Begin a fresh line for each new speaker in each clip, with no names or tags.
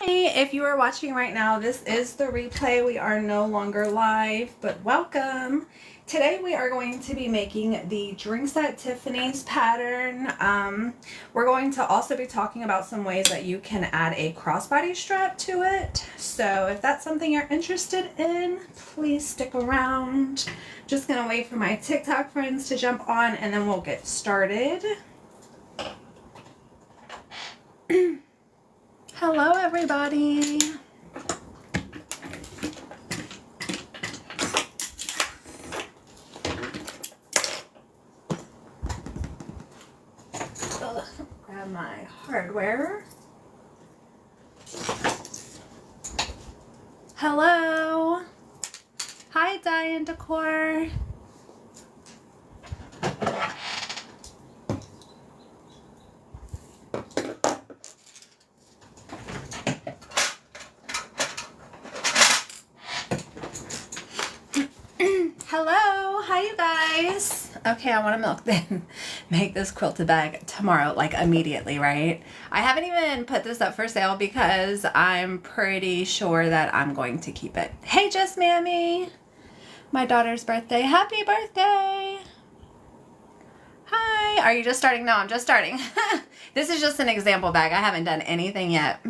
Hey, if you are watching right now, this is the replay. We are no longer live, but welcome. Today we are going to be making the Drinks at Tiffany's pattern. We're going to also be talking about some ways that you can add a crossbody strap to it. So if that's something you're interested in, please stick around. Just gonna wait for my TikTok friends to jump on and then we'll get started. Hello everybody. Grab my hardware. Hello. Hi Diane Decor. Hello, hi you guys. Okay, I want to make this quilted bag tomorrow, like immediately, right? I haven't even put this up for sale because I'm pretty sure that I'm going to keep it. Hey, Just Mammy, my daughter's birthday. Happy birthday. Hi, are you just starting? No, I'm just starting. This is just an example bag. I haven't done anything yet.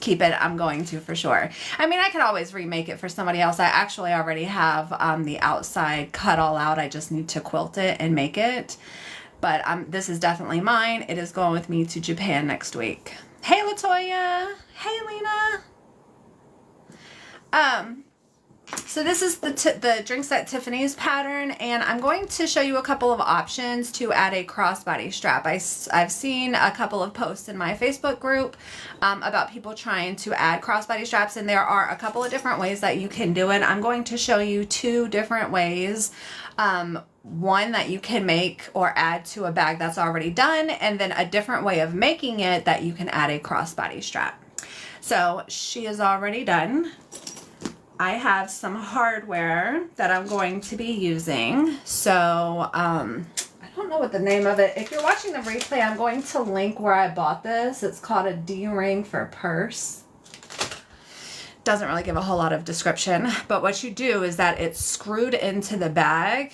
Keep it, I'm going to for sure. I mean, I could always remake it for somebody else. I actually already have the outside cut all out. I just need to quilt it and make it. But this is definitely mine. It is going with me to Japan next week. Hey, Latoya. Hey, Lena. So this is the Drinks at Tiffany's pattern, and I'm going to show you a couple of options to add a crossbody strap. I've seen a couple of posts in my Facebook group about people trying to add crossbody straps, and there are a couple of different ways that you can do it. I'm going to show you two different ways. One that you can make or add to a bag that's already done, and then a different way of making it that you can add a crossbody strap. So she is already done. I have some hardware that I'm going to be using. So, I don't know what the name of it. If you're watching the replay, I'm going to link where I bought this. It's called a D-ring for purse. Doesn't really give a whole lot of description, but what you do is that it's screwed into the bag,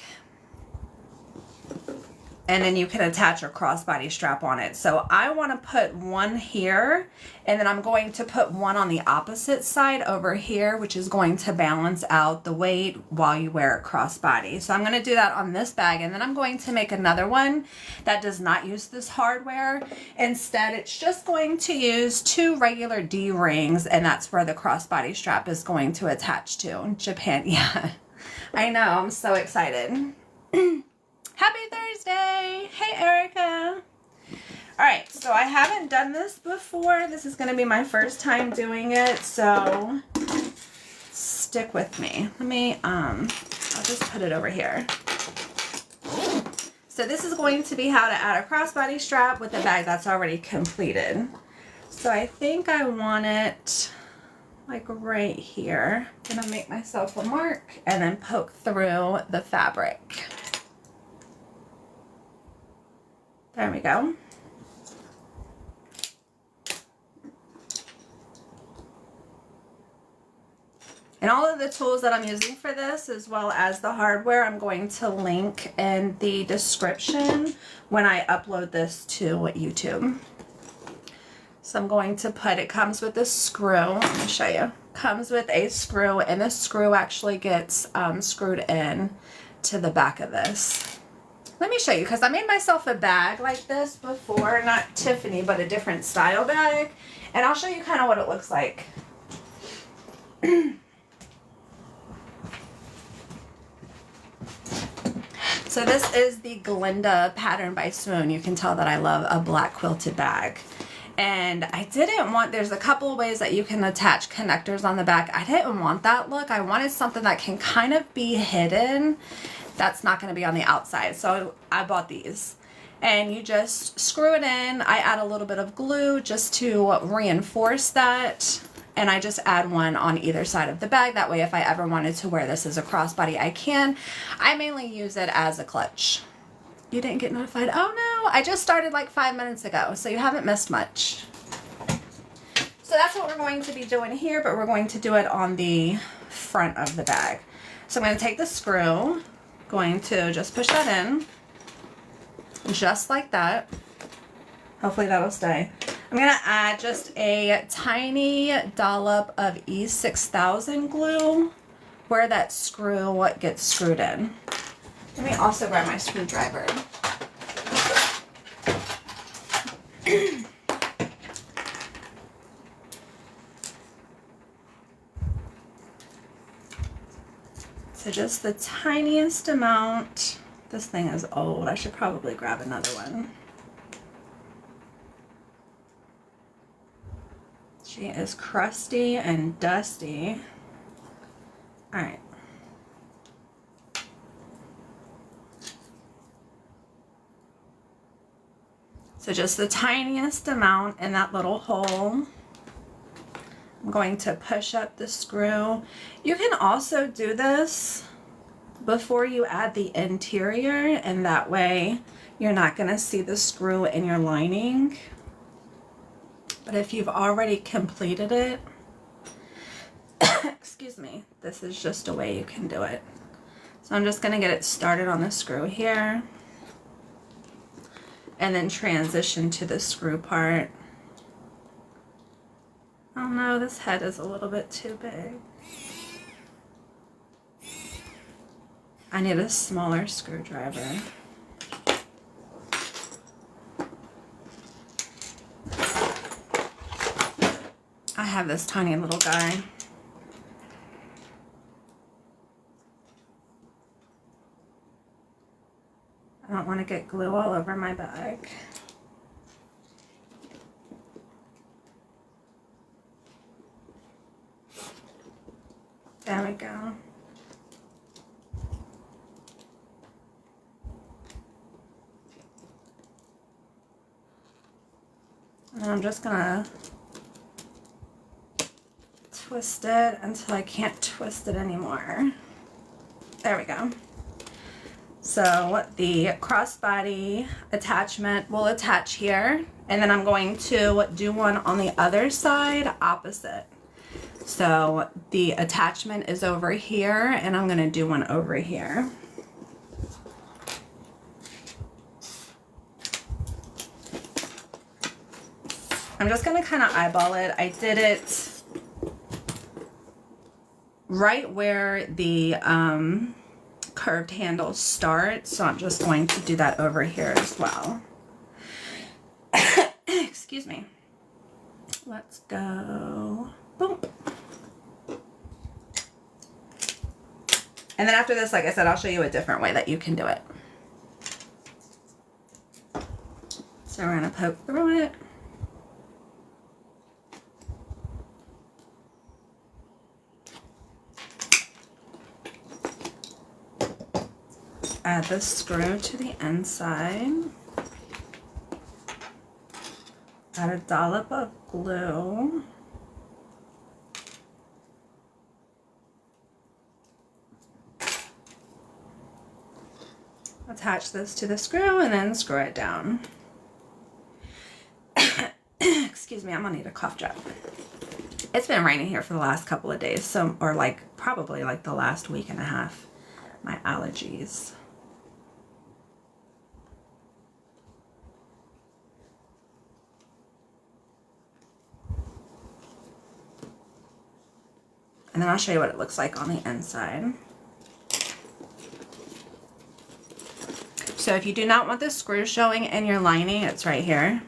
and then you can attach a crossbody strap on it. So I want to put one here, and then I'm going to put one on the opposite side over here, which is going to balance out the weight while you wear a crossbody. So I'm going to do that on this bag, and then I'm going to make another one that does not use this hardware. Instead, it's just going to use two regular D-rings, and that's where the crossbody strap is going to attach to. Japan, yeah. I know, I'm so excited. Happy Thursday! Hey, Erica! Alright, so I haven't done this before. This is going to be my first time doing it, so stick with me. Let me, I'll just put it over here. So this is going to be how to add a crossbody strap with a bag that's already completed. So I think I want it like right here. I'm going to make myself a mark and then poke through the fabric. There we go. And all of the tools that I'm using for this, as well as the hardware, I'm going to link in the description when I upload this to YouTube. So I'm going to put, it comes with a screw. Let me show you. Comes with a screw, and the screw actually gets screwed in to the back of this. Let me show you, because I made myself a bag like this before, not Tiffany, but a different style bag, and I'll show you kind of what it looks like. So this is the Glinda pattern by Swoon. You can tell that I love a black quilted bag. And I didn't want, there's a couple of ways that you can attach connectors on the back. I didn't want that look. I wanted something that can kind of be hidden. That's not going to be on the outside. So I bought these. And you just screw it in. I add a little bit of glue just to reinforce that. And I just add one on either side of the bag. That way if I ever wanted to wear this as a crossbody, I can. I mainly use it as a clutch. You didn't get notified? Oh no, I just started like 5 minutes ago, so you haven't missed much. So that's what we're going to be doing here, but we're going to do it on the front of the bag. So I'm going to take the screw, going to just push that in, just like that. Hopefully that'll stay. I'm going to add just a tiny dollop of E6000 glue where that screw gets screwed in. Let me also grab my screwdriver. So just the tiniest amount. This thing is old. I should probably grab another one. She is crusty and dusty. All right. So just the tiniest amount in that little hole. I'm going to push up the screw. You can also do this before you add the interior, and that way you're not going to see the screw in your lining. But if you've already completed it, excuse me, this is just a way you can do it. So I'm just going to get it started on the screw here and then transition to the screw part. Oh no, this head is a little bit too big. I need a smaller screwdriver. I have this tiny little guy. I don't want to get glue all over my bag. There we go. And I'm just gonna twist it until I can't twist it anymore. There we go. So the crossbody attachment will attach here, and then I'm going to do one on the other side opposite. So the attachment is over here, and I'm going to do one over here. I'm just going to kind of eyeball it. I did it right where the curved handles start, so I'm just going to do that over here as well. Excuse me. Let's go. Boom. And then after this, like I said, I'll show you a different way that you can do it. So we're going to poke through it. Add the screw to the inside. Add a dollop of glue. Attach this to the screw and then screw it down. Excuse me, I'm gonna need a cough drop. It's been raining here for the last couple of days, so, or like probably like the last week and a half. My allergies. And then I'll show you what it looks like on the inside. So if you do not want the screw showing in your lining, it's right here.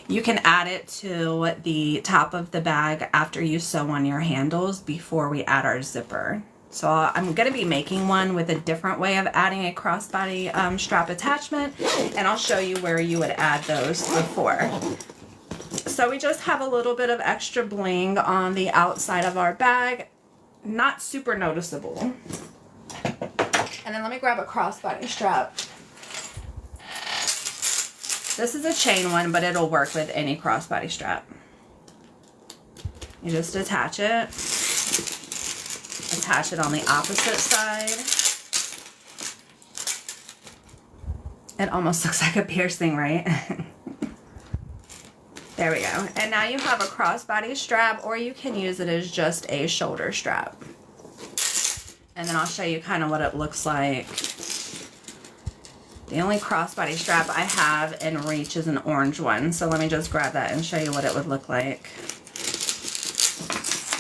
You can add it to the top of the bag after you sew on your handles before we add our zipper. So I'm going to be making one with a different way of adding a crossbody strap attachment, and I'll show you where you would add those before. So we just have a little bit of extra bling on the outside of our bag. Not super noticeable. And then let me grab a crossbody strap. This is a chain one, but it'll work with any crossbody strap. You just attach it. Attach it on the opposite side. It almost looks like a piercing, right? There we go. And now you have a crossbody strap, or you can use it as just a shoulder strap. And then I'll show you kind of what it looks like. The only crossbody strap I have in reach is an orange one. So let me just grab that and show you what it would look like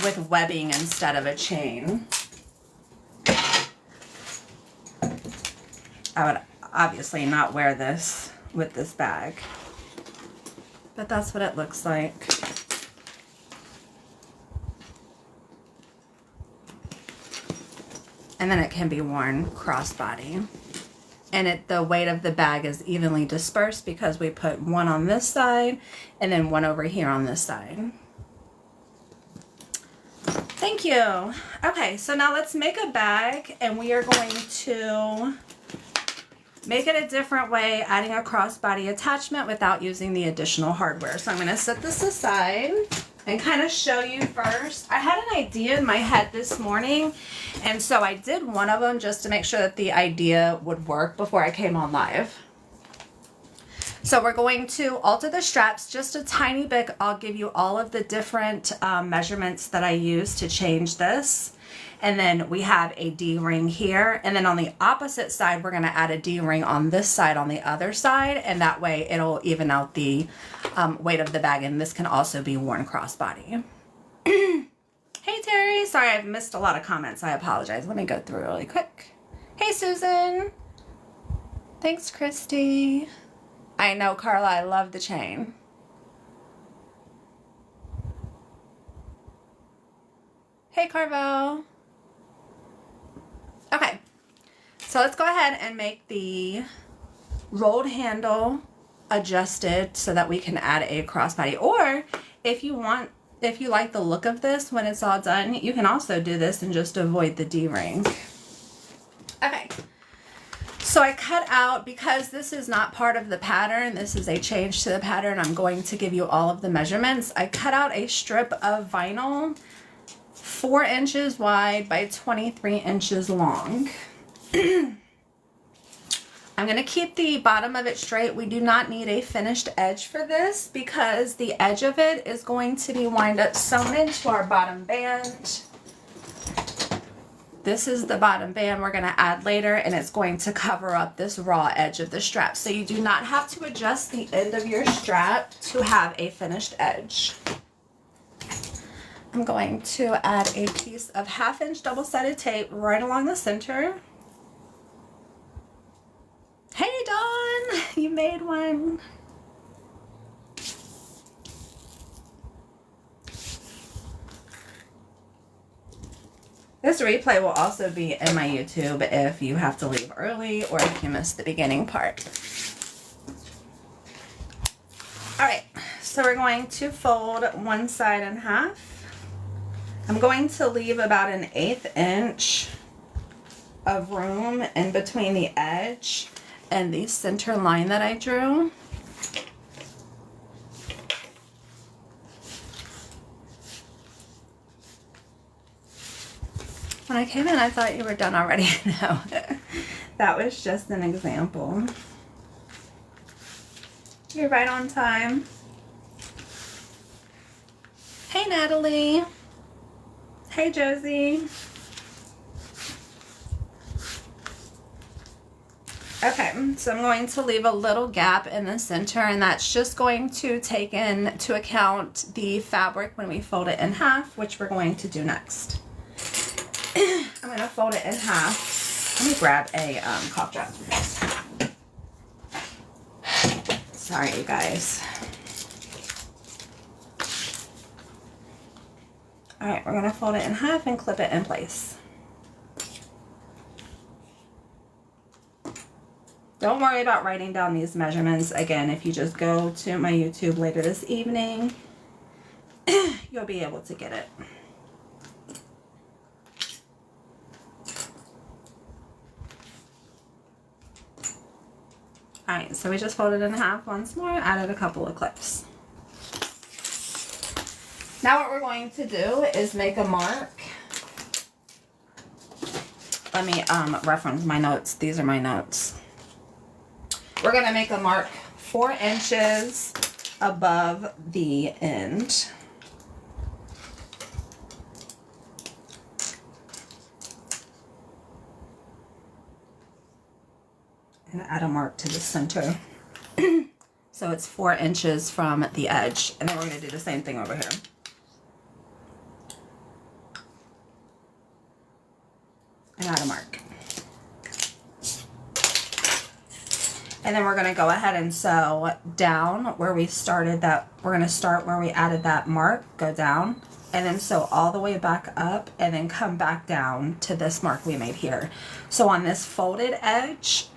with webbing instead of a chain. I would obviously not wear this with this bag, but that's what it looks like. And then it can be worn crossbody. And the weight of the bag is evenly dispersed because we put one on this side and then one over here on this side. Thank you. Okay, so now let's make a bag, and we are going to make it a different way, adding a crossbody attachment without using the additional hardware. So I'm going to set this aside and kind of show you first. I had an idea in my head this morning, and so I did one of them just to make sure that the idea would work before I came on live. So we're going to alter the straps just a tiny bit. I'll give you all of the different measurements that I use to change this. And then we have a D-ring here. And then on the opposite side, we're going to add a D-ring on this side on the other side. And that way it'll even out the weight of the bag. And this can also be worn crossbody. Hey, Terry. Sorry, I've missed a lot of comments. I apologize. Let me go through really quick. Hey, Susan. Thanks, Christy. I know, Carla. I love the chain. Hey, Carvo. Okay, so let's go ahead and make the rolled handle adjusted so that we can add a crossbody. Or if you like the look of this when it's all done, you can also do this and just avoid the D-ring. Okay, so I cut out, because this is not part of the pattern, this is a change to the pattern, I'm going to give you all of the measurements. I cut out a strip of vinyl 4 inches wide by 23 inches long. I'm going to keep the bottom of it straight. We do not need a finished edge for this because the edge of it is going to be wind up sewn into our bottom band. This is the bottom band we're going to add later, and it's going to cover up this raw edge of the strap. So you do not have to adjust the end of your strap to have a finished edge. I'm going to add a piece of 1/2 inch double-sided tape right along the center. Hey, Dawn, you made one. This replay will also be in my YouTube if you have to leave early or if you missed the beginning part. All right, so we're going to fold one side in half. I'm going to leave about 1/8 inch of room in between the edge and the center line that I drew. When I came in, I thought you were done already. No, that was just an example. You're right on time. Hey, Natalie. Hey, Josie. Okay, so I'm going to leave a little gap in the center, and that's just going to take into account the fabric when we fold it in half, which we're going to do next. I'm going to fold it in half. Let me grab a cough drop. Sorry, you guys. All right, we're going to fold it in half and clip it in place. Don't worry about writing down these measurements. Again, if you just go to my YouTube later this evening, you'll be able to get it. All right, so we just folded in half once more, added a couple of clips. Now what we're going to do is make a mark. Let me reference my notes. These are my notes. We're going to make a mark 4 inches above the end. And add a mark to the center. So it's 4 inches from the edge. And then we're going to do the same thing over here. And add a mark. And then we're going to go ahead and sew down where we started that. We're going to start where we added that mark, go down, and then sew all the way back up and then come back down to this mark we made here. So on this folded edge,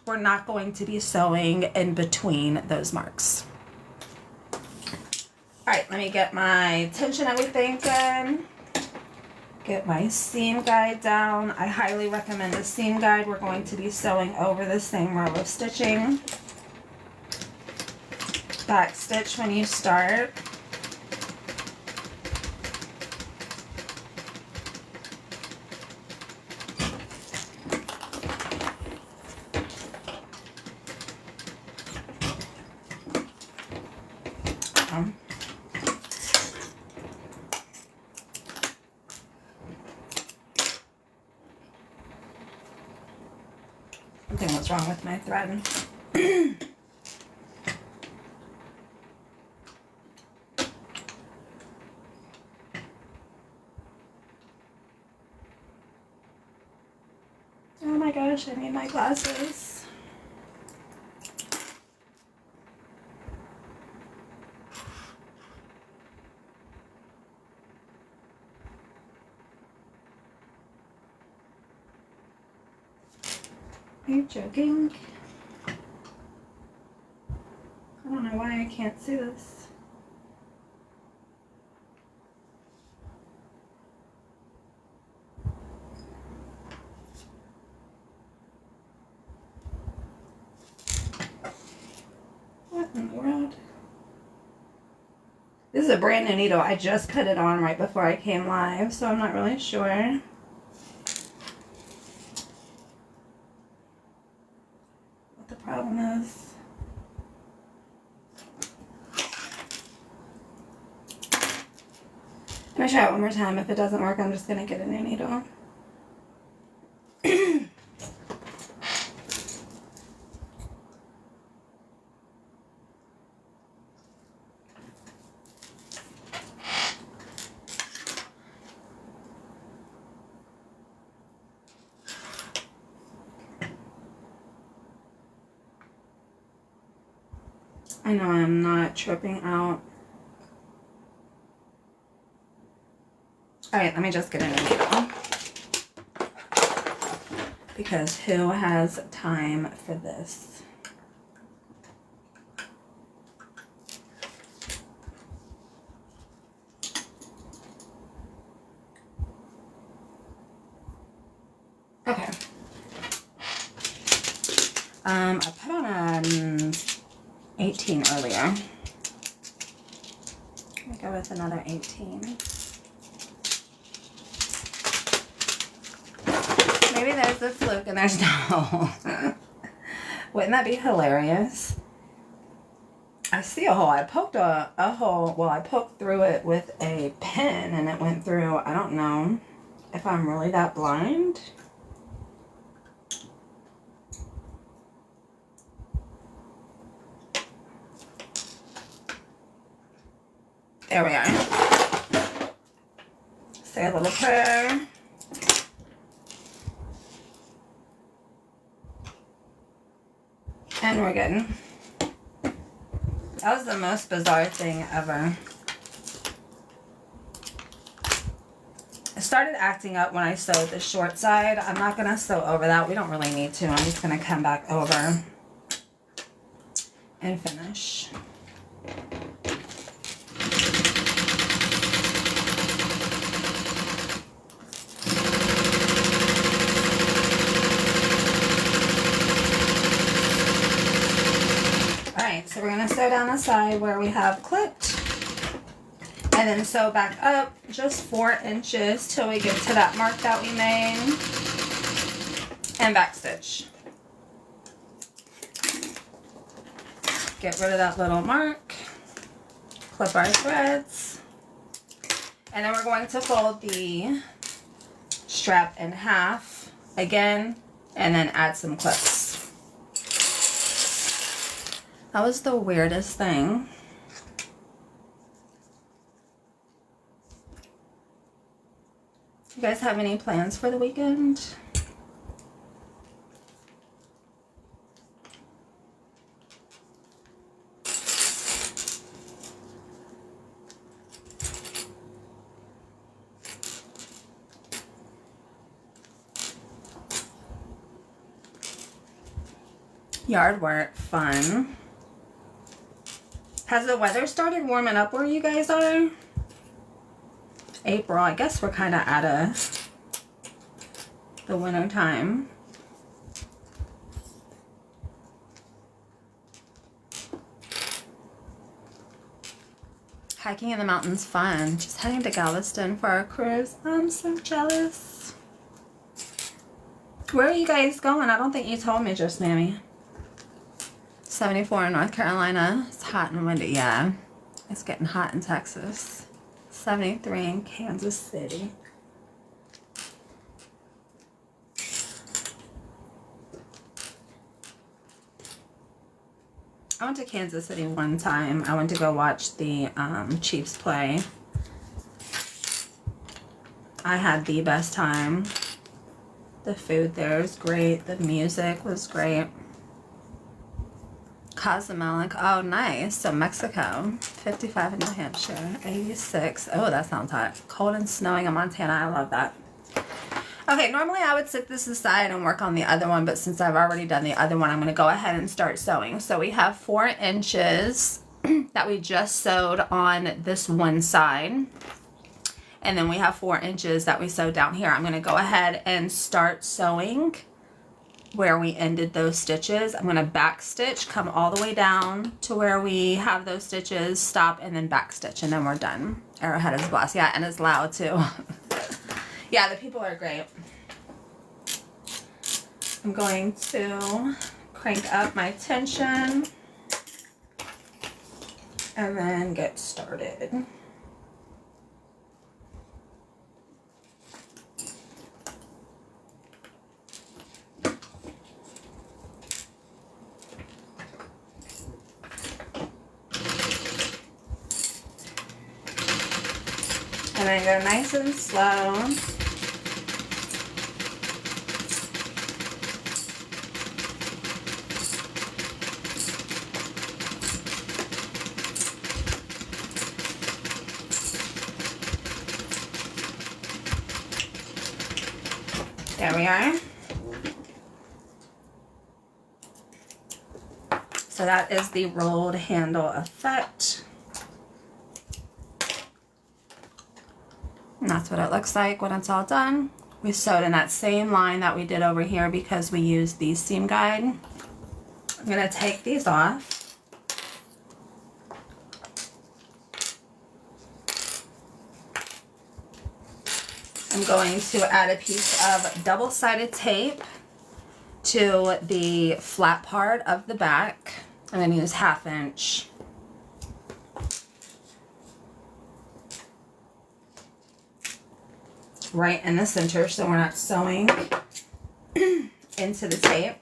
we're not going to be sewing in between those marks. All right, let me get my tension everything done. Get my seam guide down. I highly recommend the seam guide. We're going to be sewing over the same row of stitching. Back stitch when you start. Something was wrong with my thread. Oh my gosh, I need my glasses. Are you joking? I don't know why I can't see this. What in the world? This is a brand new needle. I just put it on right before I came live, so I'm not really sure. The problem is I'm gonna try it one more time. If it doesn't work, I'm just gonna get a new needle. I know I'm not tripping out. Alright, let me just get a new needle. Because who has time for this? Okay. I put on an 18 earlier. Let me go with another 18. Maybe there's a fluke and there's no. Wouldn't that be hilarious? I see a hole. I poked a hole. Well, I poked through it with a pin and it went through. I don't know if I'm really that blind. There we are. Say a little prayer. And we're good. That was the most bizarre thing ever. It started acting up when I sewed the short side. I'm not going to sew over that. We don't really need to. I'm just going to come back over and finish. So we're going to sew down the side where we have clipped and then sew back up just 4 inches till we get to that mark that we made and backstitch. Get rid of that little mark. clip our threads. And then we're going to fold the strap in half again and then add some clips. That was the weirdest thing. You guys have any plans for the weekend? Yard work, fun. Has the weather started warming up where you guys are? April, I guess we're kind of out of the winter time. Hiking in the mountains, fun. Just heading to Galveston for our cruise. I'm so jealous. Where are you guys going? I don't think you told me just, Mammy. 74 in North Carolina. It's hot and windy. Yeah, it's getting hot in Texas. 73 in Kansas City. I went to Kansas City one time. I went to go watch the Chiefs play. I had the best time. The food there was great. The music was great. Cozumel, oh nice. So Mexico, 55 in New Hampshire, 86. Oh, that sounds hot. Cold and snowing in Montana. I love that. Okay, normally I would set this aside and work on the other one, but since I've already done the other one, I'm going to go ahead and start sewing. So we have 4 inches that we just sewed on this one side. And then we have 4 inches that we sewed down here. I'm going to go ahead and start sewing where we ended those stitches. I'm going to back stitch, come all the way down to where we have those stitches, stop, and then back stitch, and then we're done. Arrowhead is blessed. Yeah, and it's loud too. Yeah, the people are great. I'm going to crank up my tension and then get started. And then go nice and slow. There we are. So that is the rolled handle effect. And that's what it looks like when it's all done. We sewed in that same line that we did over here because we used the seam guide. I'm going to take these off. I'm going to add a piece of double-sided tape to the flat part of the back. I'm going to use 1/2 inch. Right in the center so we're not sewing into the tape.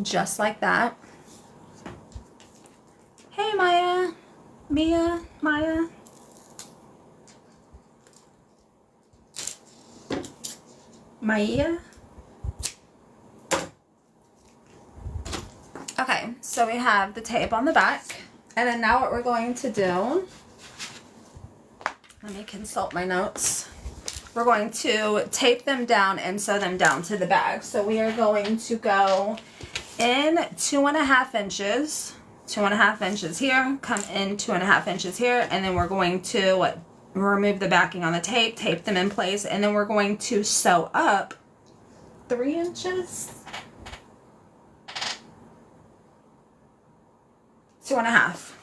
Just like that. Hey Maya. Maya. Maya. Okay, so we have the tape on the back. And then now what we're going to do, let me consult my notes. We're going to tape them down and sew them down to the bag. So we are going to go in 2.5 inches, 2.5 inches here, come in 2.5 inches here, and then we're going to remove the backing on the tape, tape them in place, and then we're going to sew up 3 inches, 2.5.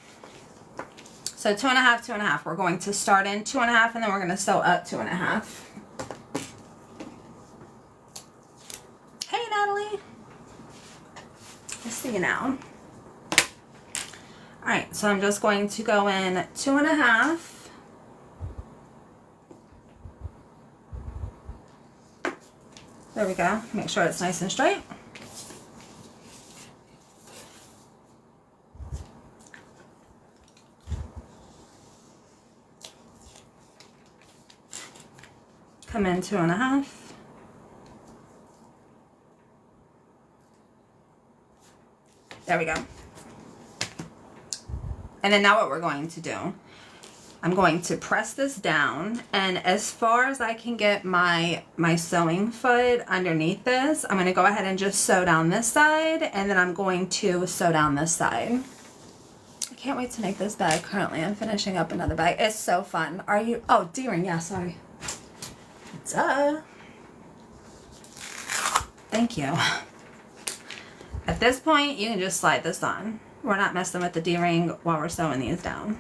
So 2.5, 2.5. We're going to start in 2.5, and then we're going to sew up 2.5. Hey, Natalie. I see you now. All right, so I'm just going to go in 2.5. There we go. Make sure it's nice and straight. Come in 2.5. There we go. And then now what we're going to do, I'm going to press this down, and as far as I can get my sewing foot underneath this, I'm going to go ahead and just sew down this side, and then I'm going to sew down this side. I can't wait to make this bag. Currently I'm finishing up another bag. It's so fun. Are you? Oh, D-ring. Yeah, sorry. Duh. Thank you. At this point, you can just slide this on. We're not messing with the D-ring while we're sewing these down.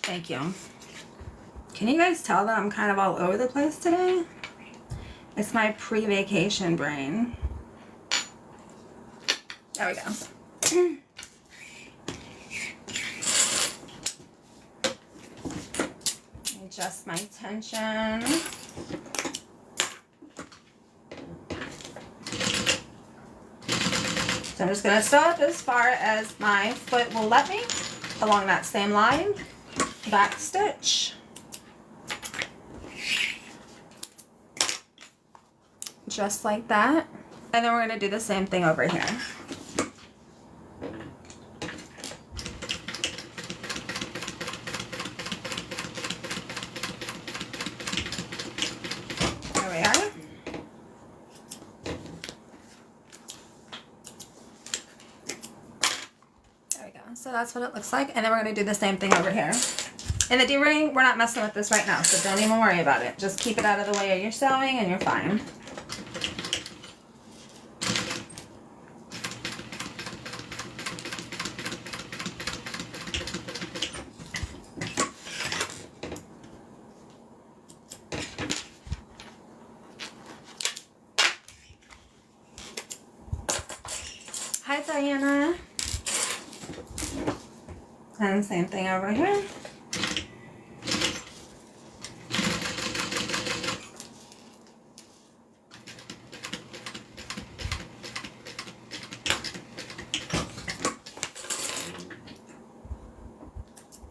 Thank you. Can you guys tell that I'm kind of all over the place today? It's my pre-vacation brain. There we go. Adjust my tension. So I'm just going to sew up as far as my foot will let me along that same line. Back stitch. Just like that. And then we're going to do the same thing over here. There we are. There we go. So that's what it looks like. And then we're going to do the same thing over here. And the D-ring, we're not messing with this right now, so don't even worry about it. Just keep it out of the way of your sewing and you're fine. Hi, Diana. And same thing over here.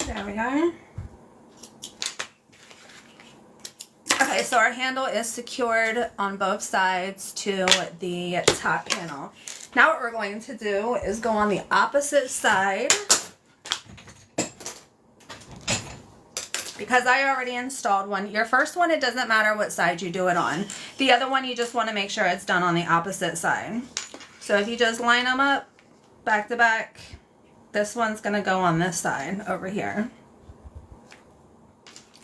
There we are. Okay, so our handle is secured on both sides to the top panel. Now what we're going to do is go on the opposite side. Because I already installed one. Your first one, it doesn't matter what side you do it on. The other one, you just want to make sure it's done on the opposite side. So if you just line them up back to back, this one's going to go on this side over here.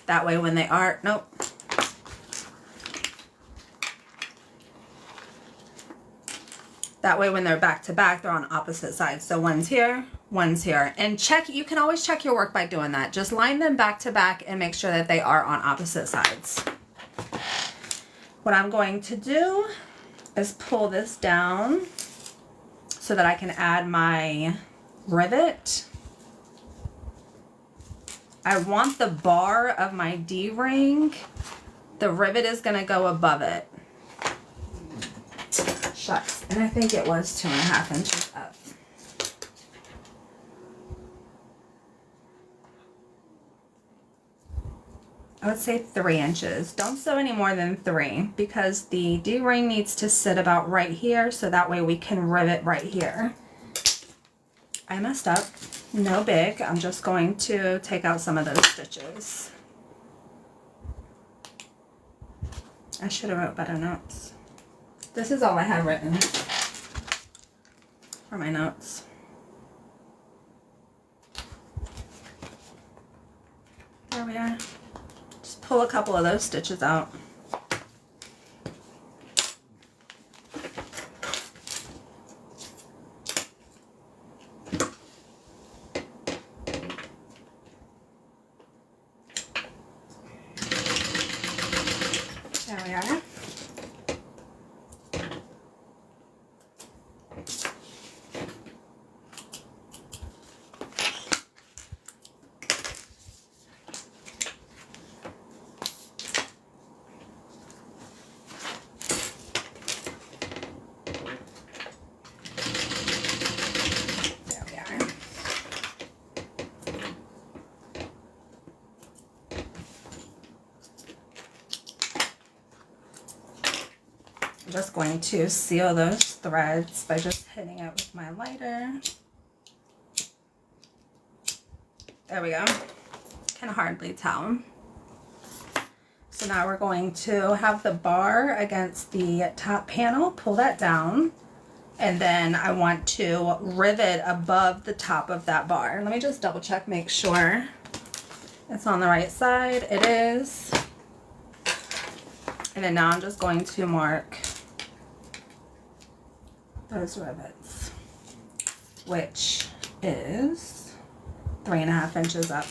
That way when they are, nope. That way when they're back to back, they're on opposite sides. So one's here, one's here. And check, you can always check your work by doing that. Just line them back to back and make sure that they are on opposite sides. What I'm going to do is pull this down so that I can add my rivet. I want the bar of my D-ring, the rivet is going to go above it. Shucks, and I think it was 2.5 inches up. I would say 3 inches. Don't sew any more than 3 because the D-ring needs to sit about right here so that way we can rivet right here. I messed up. No big. I'm just going to take out some of those stitches. I should have wrote better notes. This is all I have written for my notes. There we are. Just pull a couple of those stitches out. There we are. just going to seal those threads by just hitting it with my lighter. There we go. Can hardly tell. So now we're going to have the bar against the top panel, pull that down, and then I want to rivet above the top of that bar. Let me just double check, make sure it's on the right side. It is. And then now I'm just going to mark those rivets, which is 3.5 inches up.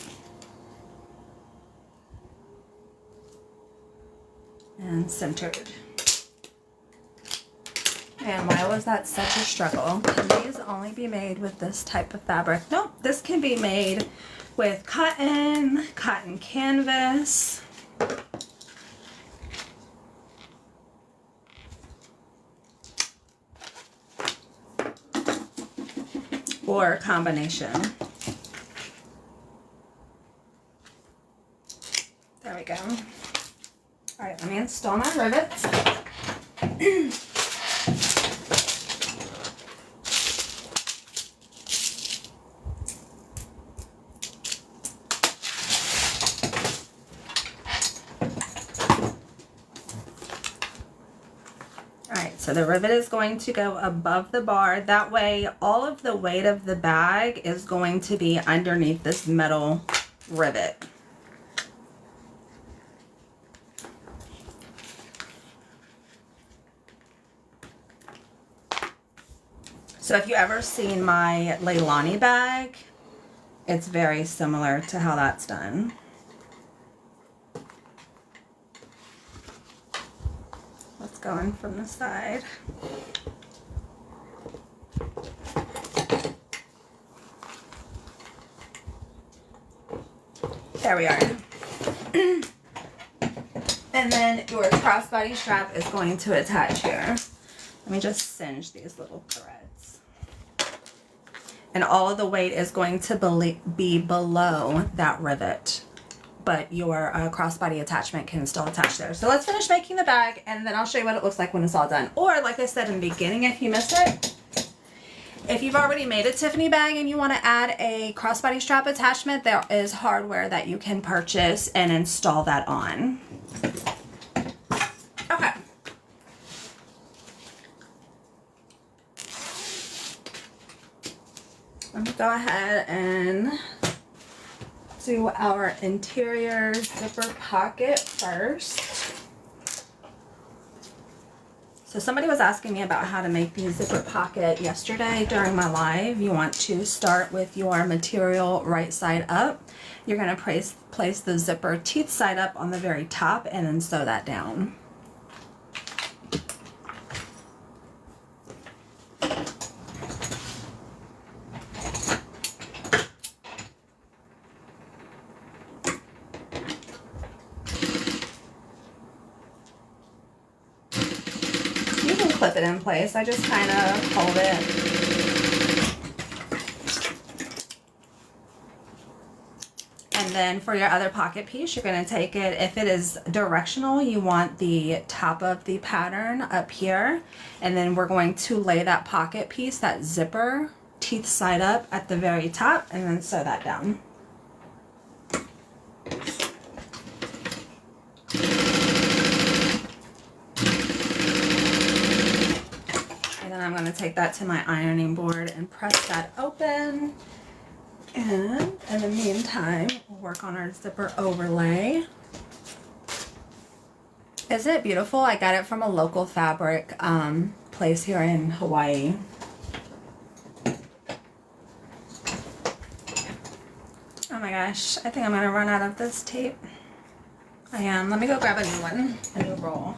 And centered. And why was that such a struggle? Can these only be made with this type of fabric? Nope, this can be made with cotton, cotton canvas, or a combination. There we go. All right, let me install my rivets. All right, so the rivet is going to go above the bar. That way, all of the weight of the bag is going to be underneath this metal rivet. So if you ever seen my Leilani bag, it's very similar to how that's done. Let's go in from the side. There we are. And then your crossbody strap is going to attach here. Let me just singe these little threads. And all of the weight is going to be below that rivet, but your crossbody attachment can still attach there. So let's finish making the bag, and then I'll show you what it looks like when it's all done. Or like I said in the beginning, if you missed it, if you've already made a Tiffany bag and you want to add a crossbody strap attachment, there is hardware that you can purchase and install that on. Okay. Let me go ahead and do our interior zipper pocket first. So somebody was asking me about how to make the zipper pocket yesterday during my live. You want to start with your material right side up. You're going to place the zipper teeth side up on the very top and then sew that down. Clip it in place. I just kind of hold it. And then for your other pocket piece, you're going to take it, if it is directional, you want the top of the pattern up here. And then we're going to lay that pocket piece, that zipper, teeth side up at the very top, and then sew that down. I'm going to take that to my ironing board and press that open. And in the meantime, we'll work on our zipper overlay. Isn't it beautiful? I got it from a local fabric place here in Hawaii. Oh my gosh, I think I'm going to run out of this tape. I am. Let me go grab a new one, a new roll.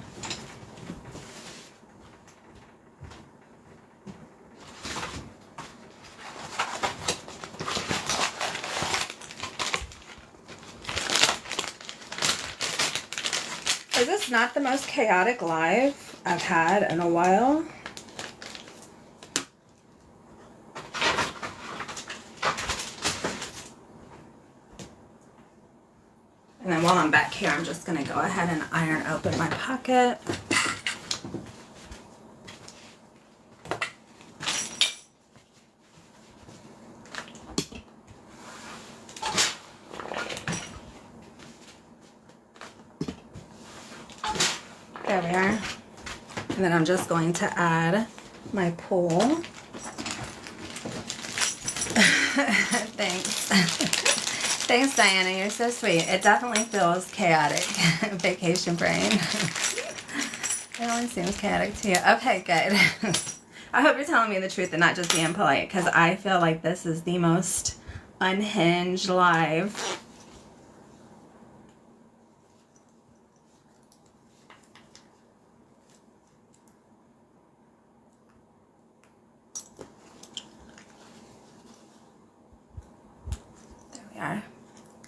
Is this not the most chaotic live I've had in a while? And then while I'm back here, I'm just going to go ahead and iron open my pocket. There we are. And then I'm just going to add my pool. Thanks. Thanks, Diana. You're so sweet. It definitely feels chaotic. Vacation brain. It only seems chaotic to you. Okay, good. I hope you're telling me the truth and not just being polite, because I feel like this is the most unhinged live. There we are.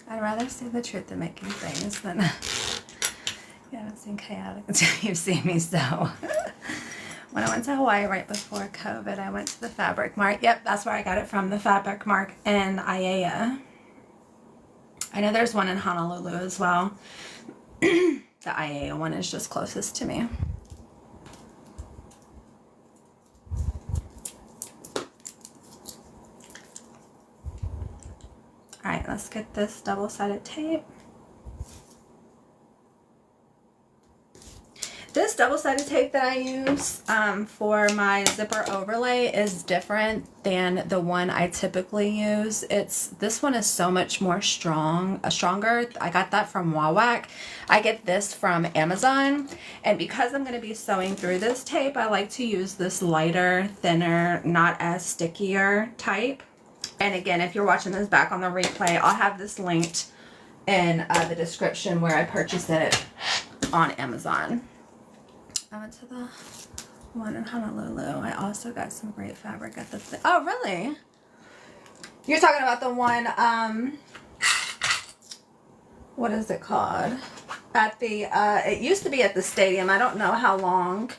I'd rather say the truth than making things than you haven't seen chaotic until you've seen me sew. When I went to Hawaii right before COVID, I went to the Fabric Mart. Yep, that's where I got it from, the Fabric Mart in Aiea. I know there's one in Honolulu as well. The Aiea one is just closest to me. All right, let's get this double-sided tape. This double-sided tape that I use for my zipper overlay is different than the one I typically use. This one is so much more stronger. I got that from Wawak. I get this from Amazon, and because I'm going to be sewing through this tape, I like to use this lighter, thinner, not as stickier type. And again, if you're watching this back on the replay, I'll have this linked in the description where I purchased it on Amazon. I went to the one in Honolulu. I also got some great fabric at the oh, really? You're talking about the one, what is it called? At the, it used to be at the stadium. I don't know how long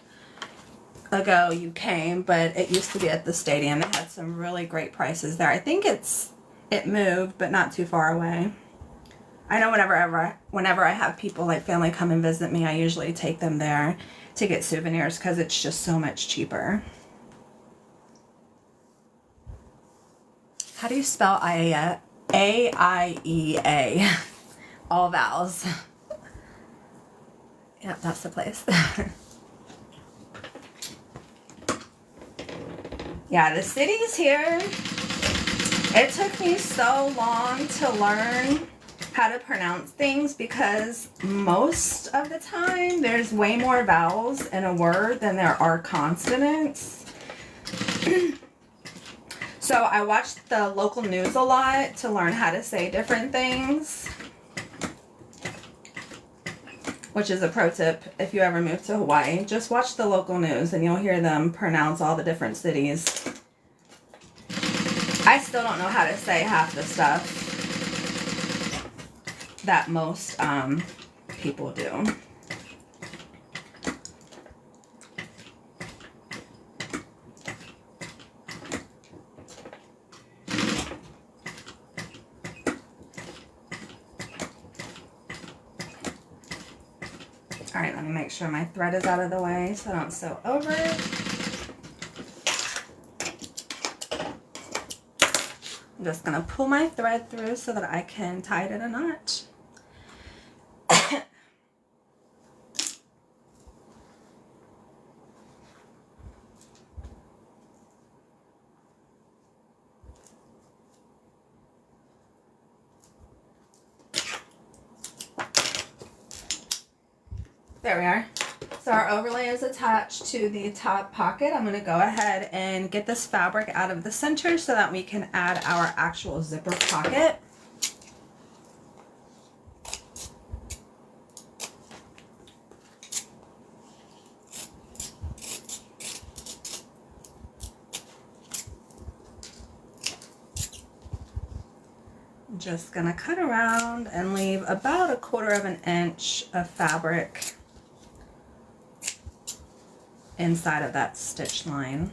ago you came, but it used to be at the stadium. They had some really great prices there. I think it moved, but not too far away. I know whenever I have people like family come and visit me, I usually take them there to get souvenirs because it's just so much cheaper. How do you spell AIEA? A-I-E-A. All vowels. Yep, that's the place. Yeah, the cities here, it took me so long to learn how to pronounce things because most of the time there's way more vowels in a word than there are consonants. So I watched the local news a lot to learn how to say different things, which is a pro tip if you ever move to Hawaii. Just watch the local news and you'll hear them pronounce all the different cities. I still don't know how to say half the stuff that most people do. All right, let me make sure my thread is out of the way so I don't sew over it. I'm just gonna pull my thread through so that I can tie it in a knot. There we are. So our overlay is attached to the top pocket. I'm going to go ahead and get this fabric out of the center so that we can add our actual zipper pocket. I'm just going to cut around and leave about 1/4 inch of fabric inside of that stitch line.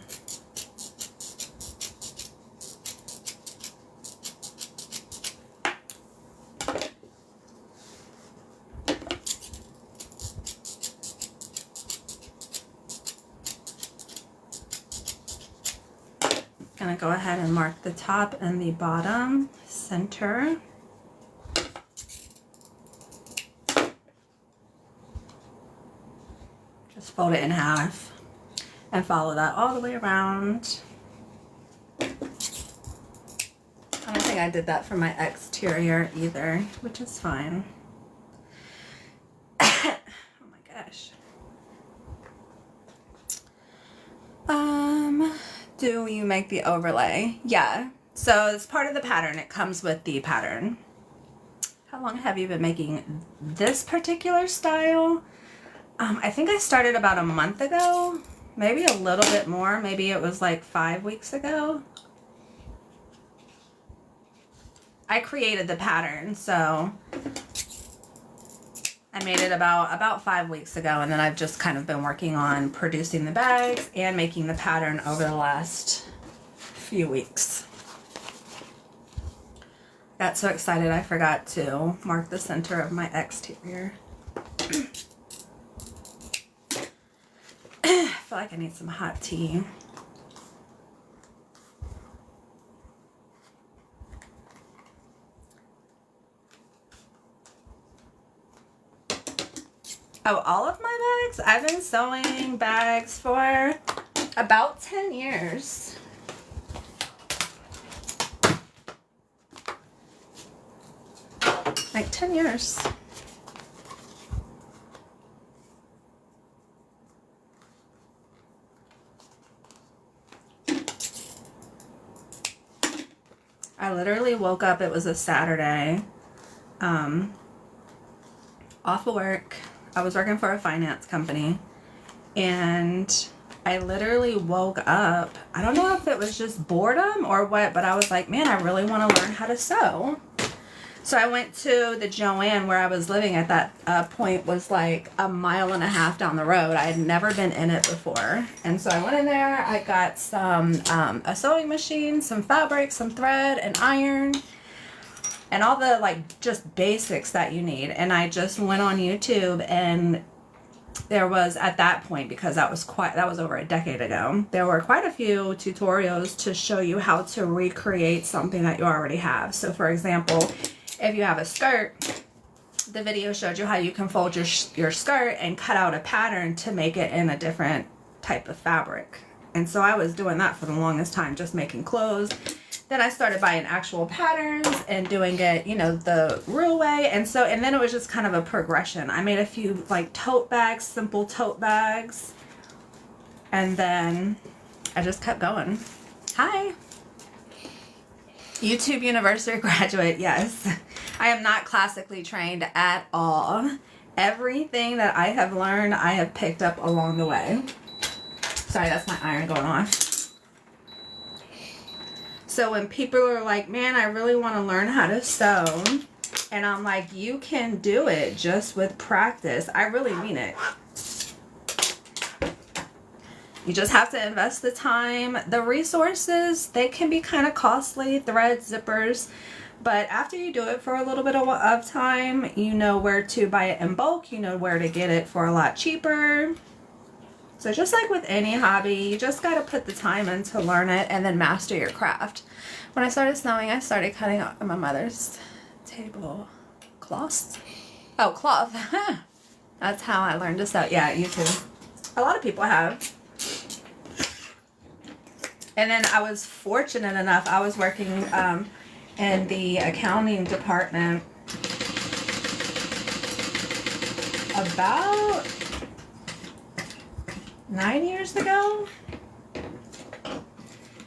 Gonna go ahead and mark the top and the bottom center. fold it in half, and follow that all the way around. I don't think I did that for my exterior either, which is fine. Oh my gosh. Do you make the overlay? Yeah. So it's part of the pattern. It comes with the pattern. How long have you been making this particular style? I think I started about a month ago, maybe a little bit more. Maybe it was like 5 weeks ago. I created the pattern, so I made it about 5 weeks ago, and then I've just kind of been working on producing the bags and making the pattern over the last few weeks. Got so excited I forgot to mark the center of my exterior. I feel like I need some hot tea. Oh, all of my bags? I've been sewing bags for about 10 years. Like 10 years. I literally woke up, it was a Saturday, off of work. I was working for a finance company, and I literally woke up. I don't know if it was just boredom or what, but I was like, man, I really want to learn how to sew. So I went to the Joann where I was living at that point, was like a mile and a half down the road. I had never been in it before. And so I went in there, I got some, a sewing machine, some fabric, some thread, an iron, and all the like just basics that you need. And I just went on YouTube, and there was, at that point, because that was over a decade ago, there were quite a few tutorials to show you how to recreate something that you already have. So for example, if you have a skirt, the video showed you how you can fold your skirt and cut out a pattern to make it in a different type of fabric. And so I was doing that for the longest time, just making clothes. Then I started buying actual patterns and doing it, you know, the real way. And then it was just kind of a progression. I made a few like tote bags, simple tote bags. And then I just kept going. Hi. YouTube University graduate, yes. I am not classically trained at all. Everything that I have learned, I have picked up along the way. Sorry, that's my iron going off. So when people are like, man, I really want to learn how to sew, and I'm like, you can do it just with practice. I really mean it. You just have to invest the time. The resources, they can be kind of costly, threads, zippers, but after you do it for a little bit of time, you know where to buy it in bulk, you know where to get it for a lot cheaper. So just like with any hobby, you just got to put the time in to learn it and then master your craft. When I started sewing, I started cutting out my mother's table cloths. Oh, cloth. That's how I learned to sew. Yeah, YouTube. A lot of people have. And then I was fortunate enough, I was working in the accounting department about 9 years ago.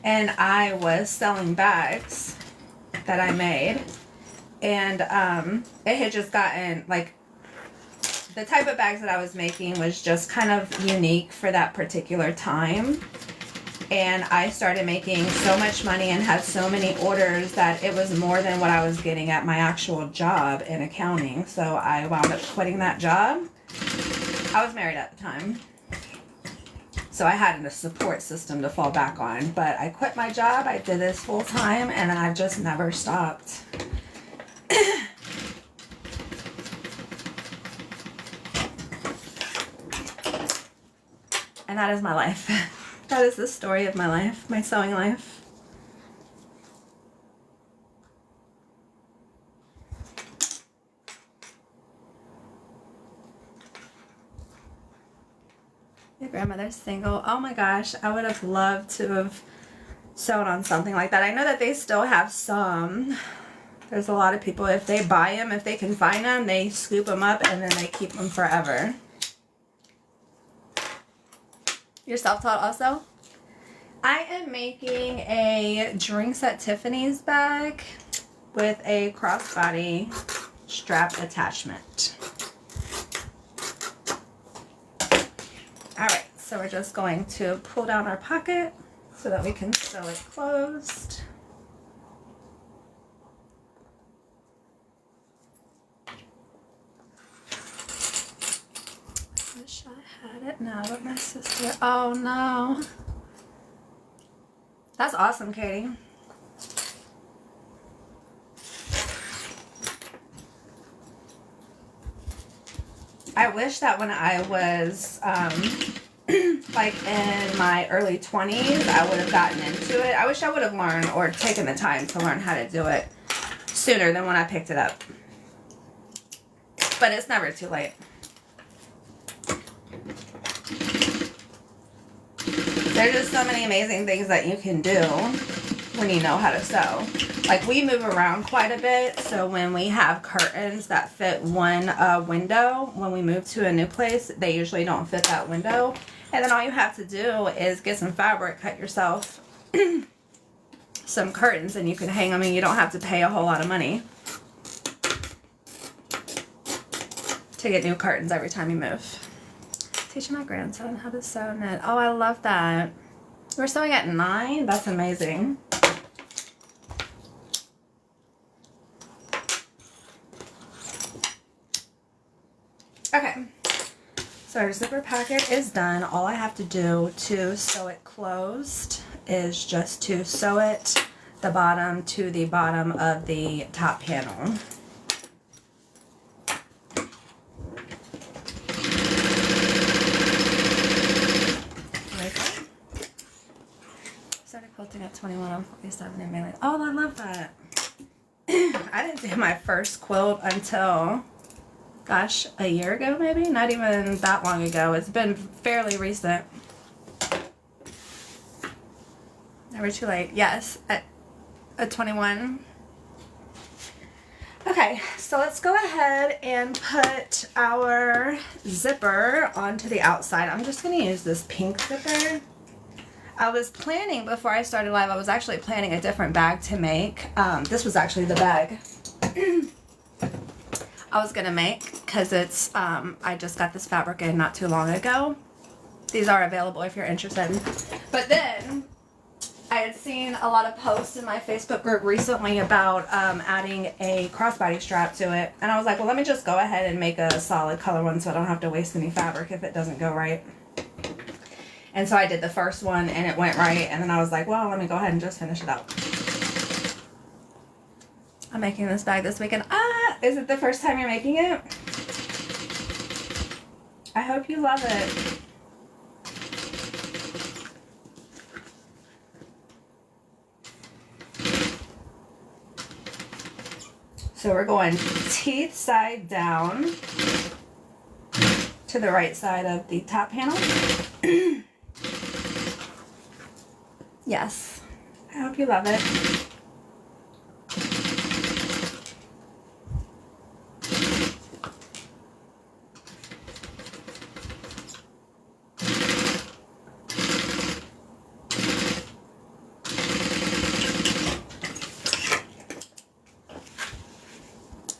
And I was selling bags that I made. And it had just gotten, like, the type of bags that I was making was just kind of unique for that particular time. And I started making so much money and had so many orders that it was more than what I was getting at my actual job in accounting. So I wound up quitting that job. I was married at the time, so I had a support system to fall back on. But I quit my job, I did this full time, and I've just never stopped. And that is my life. That is the story of my life, my sewing life. Your grandmother's single. Oh my gosh, I would have loved to have sewn on something like that. I know that they still have some. There's a lot of people, if they buy them, if they can find them, they scoop them up and then they keep them forever. You're self-taught also? I am making a Drinks at Tiffany's bag with a crossbody strap attachment. Alright, so we're just going to pull down our pocket so that we can sew it closed. I wish I had it now, but my sister, oh no. That's awesome, Katie. I wish that when I was like in my early 20s, I would have gotten into it. I wish I would have learned or taken the time to learn how to do it sooner than when I picked it up. But it's never too late. There's just so many amazing things that you can do when you know how to sew. Like, we move around quite a bit, so when we have curtains that fit one window, when we move to a new place, they usually don't fit that window. And then all you have to do is get some fabric, cut yourself some curtains, and you can hang them, and you don't have to pay a whole lot of money to get new curtains every time you move. Teaching my grandson how to sew knit. Oh, I love that. We're sewing at 9? That's amazing. Okay, so our zipper pocket is done. All I have to do to sew it closed is just to sew it the bottom to the bottom of the top panel. Started quilting at 21 on 47 in Mainland. Oh, I love that. I didn't do my first quilt until, gosh, a year ago maybe? Not even that long ago. It's been fairly recent. Never too late. Yes, at 21. Okay, so let's go ahead and put our zipper onto the outside. I'm just going to use this pink zipper. I was planning, before I started live, I was actually planning a different bag to make. This was actually the bag I was going to make, because it's, I just got this fabric in not too long ago. These are available if you're interested. But then, I had seen a lot of posts in my Facebook group recently about adding a crossbody strap to it. And I was like, well, let me just go ahead and make a solid color one so I don't have to waste any fabric if it doesn't go right. And so I did the first one and it went right, and then I was like, well, let me go ahead and just finish it up. I'm making this bag this weekend. Is it the first time you're making it? I hope you love it. So we're going teeth side down to the right side of the top panel. Yes, I hope you love it.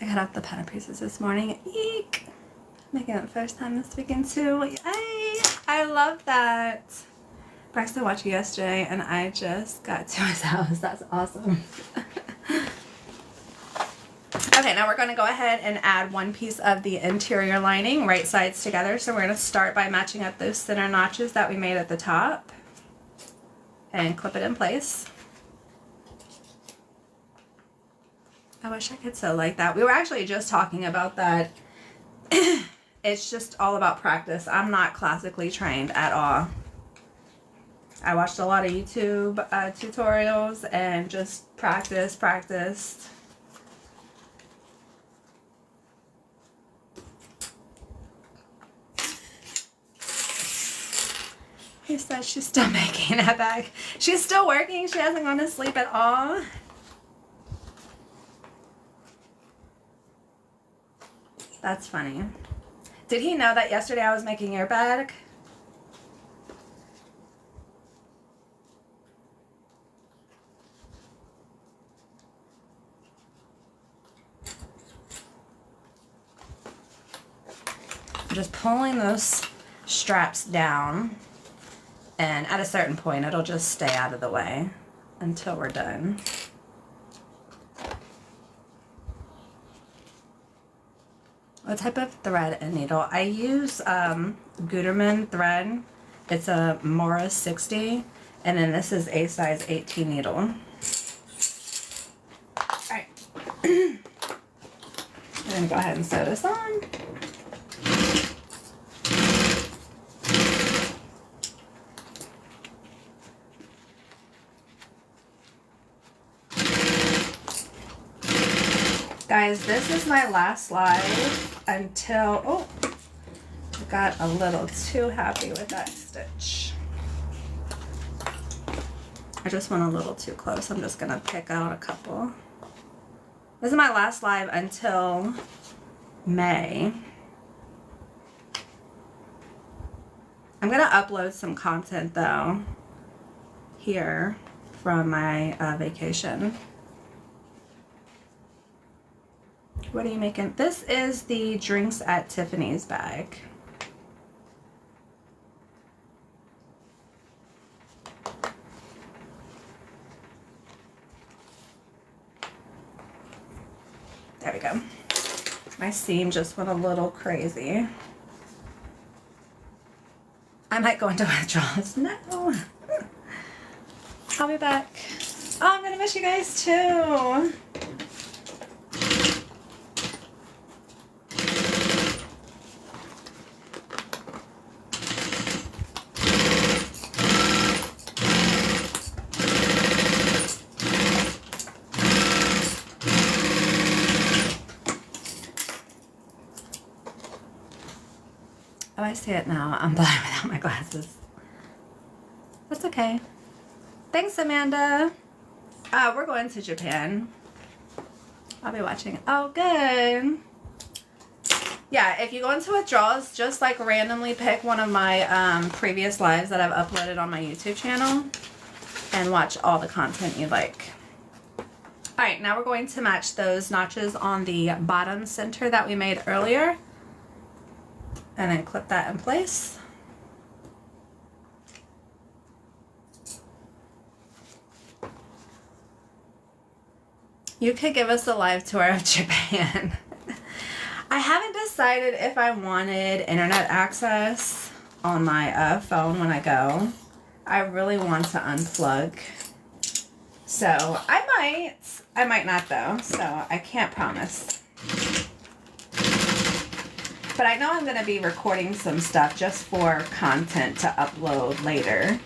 I got off the pattern pieces this morning. Eek! Making it the first time this weekend too. Yay! I love that. Braxton watched it yesterday and I just got to his house. That's awesome. Okay, now we're going to go ahead and add one piece of the interior lining, right sides together. So we're going to start by matching up those thinner notches that we made at the top and clip it in place. I wish I could sew like that. We were actually just talking about that. It's just all about practice. I'm not classically trained at all. I watched a lot of YouTube tutorials and just practiced. He says she's still making that bag. She's still working. She hasn't gone to sleep at all. That's funny. Did he know that yesterday I was making your bag? I'm just pulling those straps down, and at a certain point it'll just stay out of the way until we're done. What type of thread and needle? I use Gutermann thread. It's a Mora 60, and then this is a size 18 needle. Alright. I'm gonna go ahead and sew this on. Guys, this is my last live until, oh, I got a little too happy with that stitch. I just went a little too close. I'm just gonna pick out a couple. This is my last live until May. I'm gonna upload some content though here from my vacation. What are you making? This is the Drinks at Tiffany's bag. There we go. My seam just went a little crazy. I might go into withdrawals. No. I'll be back. Oh, I'm gonna miss you guys too. Oh, I see it now. I'm blind without my glasses. That's okay. Thanks, Amanda. We're going to Japan. I'll be watching. Oh, good. Yeah, if you go into withdrawals, just like randomly pick one of my previous lives that I've uploaded on my YouTube channel and watch all the content you like. Alright, now we're going to match those notches on the bottom center that we made earlier. And then clip that in place. You could give us a live tour of Japan. I haven't decided if I wanted internet access on my phone when I go. I really want to unplug. So I might not though, so I can't promise. But I know I'm going to be recording some stuff just for content to upload later.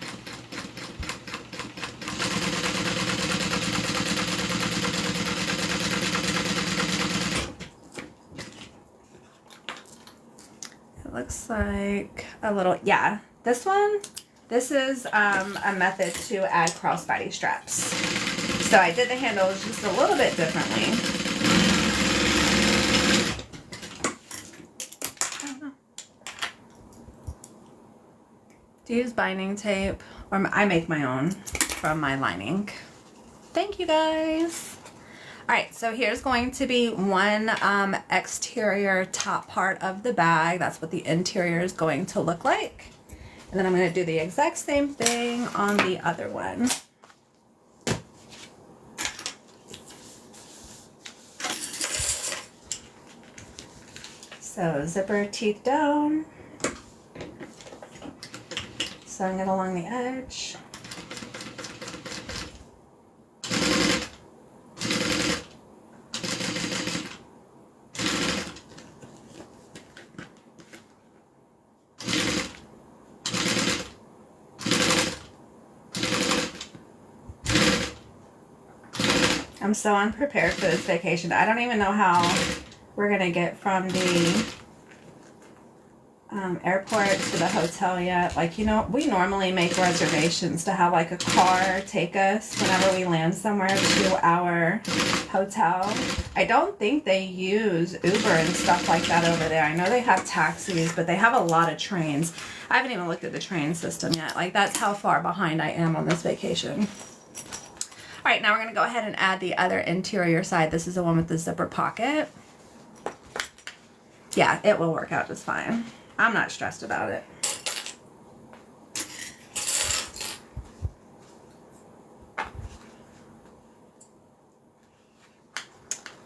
It looks like a little, yeah, this is a method to add crossbody straps. So I did the handles just a little bit differently. Do you use binding tape? Or I make my own from my lining. Thank you guys. Alright, so here's going to be one exterior top part of the bag. That's what the interior is going to look like. And then I'm going to do the exact same thing on the other one. So zipper teeth down. Sewing it along the edge. I'm so unprepared for this vacation. I don't even know how we're gonna get from the airport to the hotel yet. Like, you know, we normally make reservations to have like a car take us whenever we land somewhere to our hotel. I don't think they use Uber and stuff like that over there. I know they have taxis, but they have a lot of trains. I haven't even looked at the train system yet. Like, that's how far behind I am on this vacation. All right, now we're going to go ahead and add the other interior side. This is the one with the zipper pocket. Yeah, it will work out just fine. I'm not stressed about it.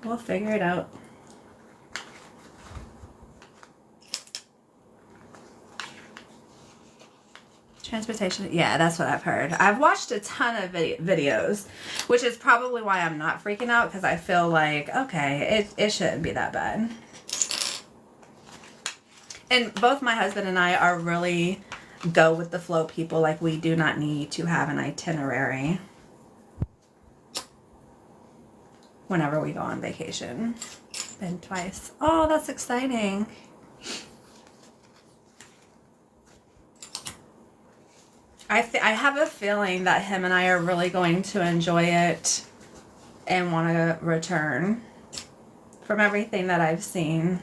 We'll figure it out. Transportation, yeah, that's what I've heard. I've watched a ton of videos, which is probably why I'm not freaking out, because I feel like, okay, it shouldn't be that bad. And both my husband and I are really go with the flow people. Like, we do not need to have an itinerary whenever we go on vacation. Been twice. Oh, that's exciting. I have a feeling that him and I are really going to enjoy it and want to return from everything that I've seen.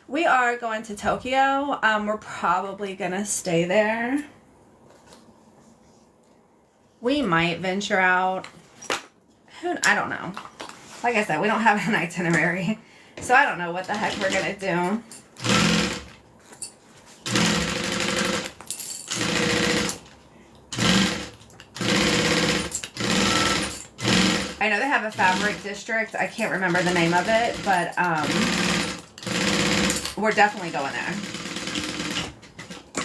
We are going to Tokyo. We're probably going to stay there. We might venture out. I don't know. Like I said, we don't have an itinerary, so I don't know what the heck we're going to do. I know they have a fabric district. I can't remember the name of it, but we're definitely going there.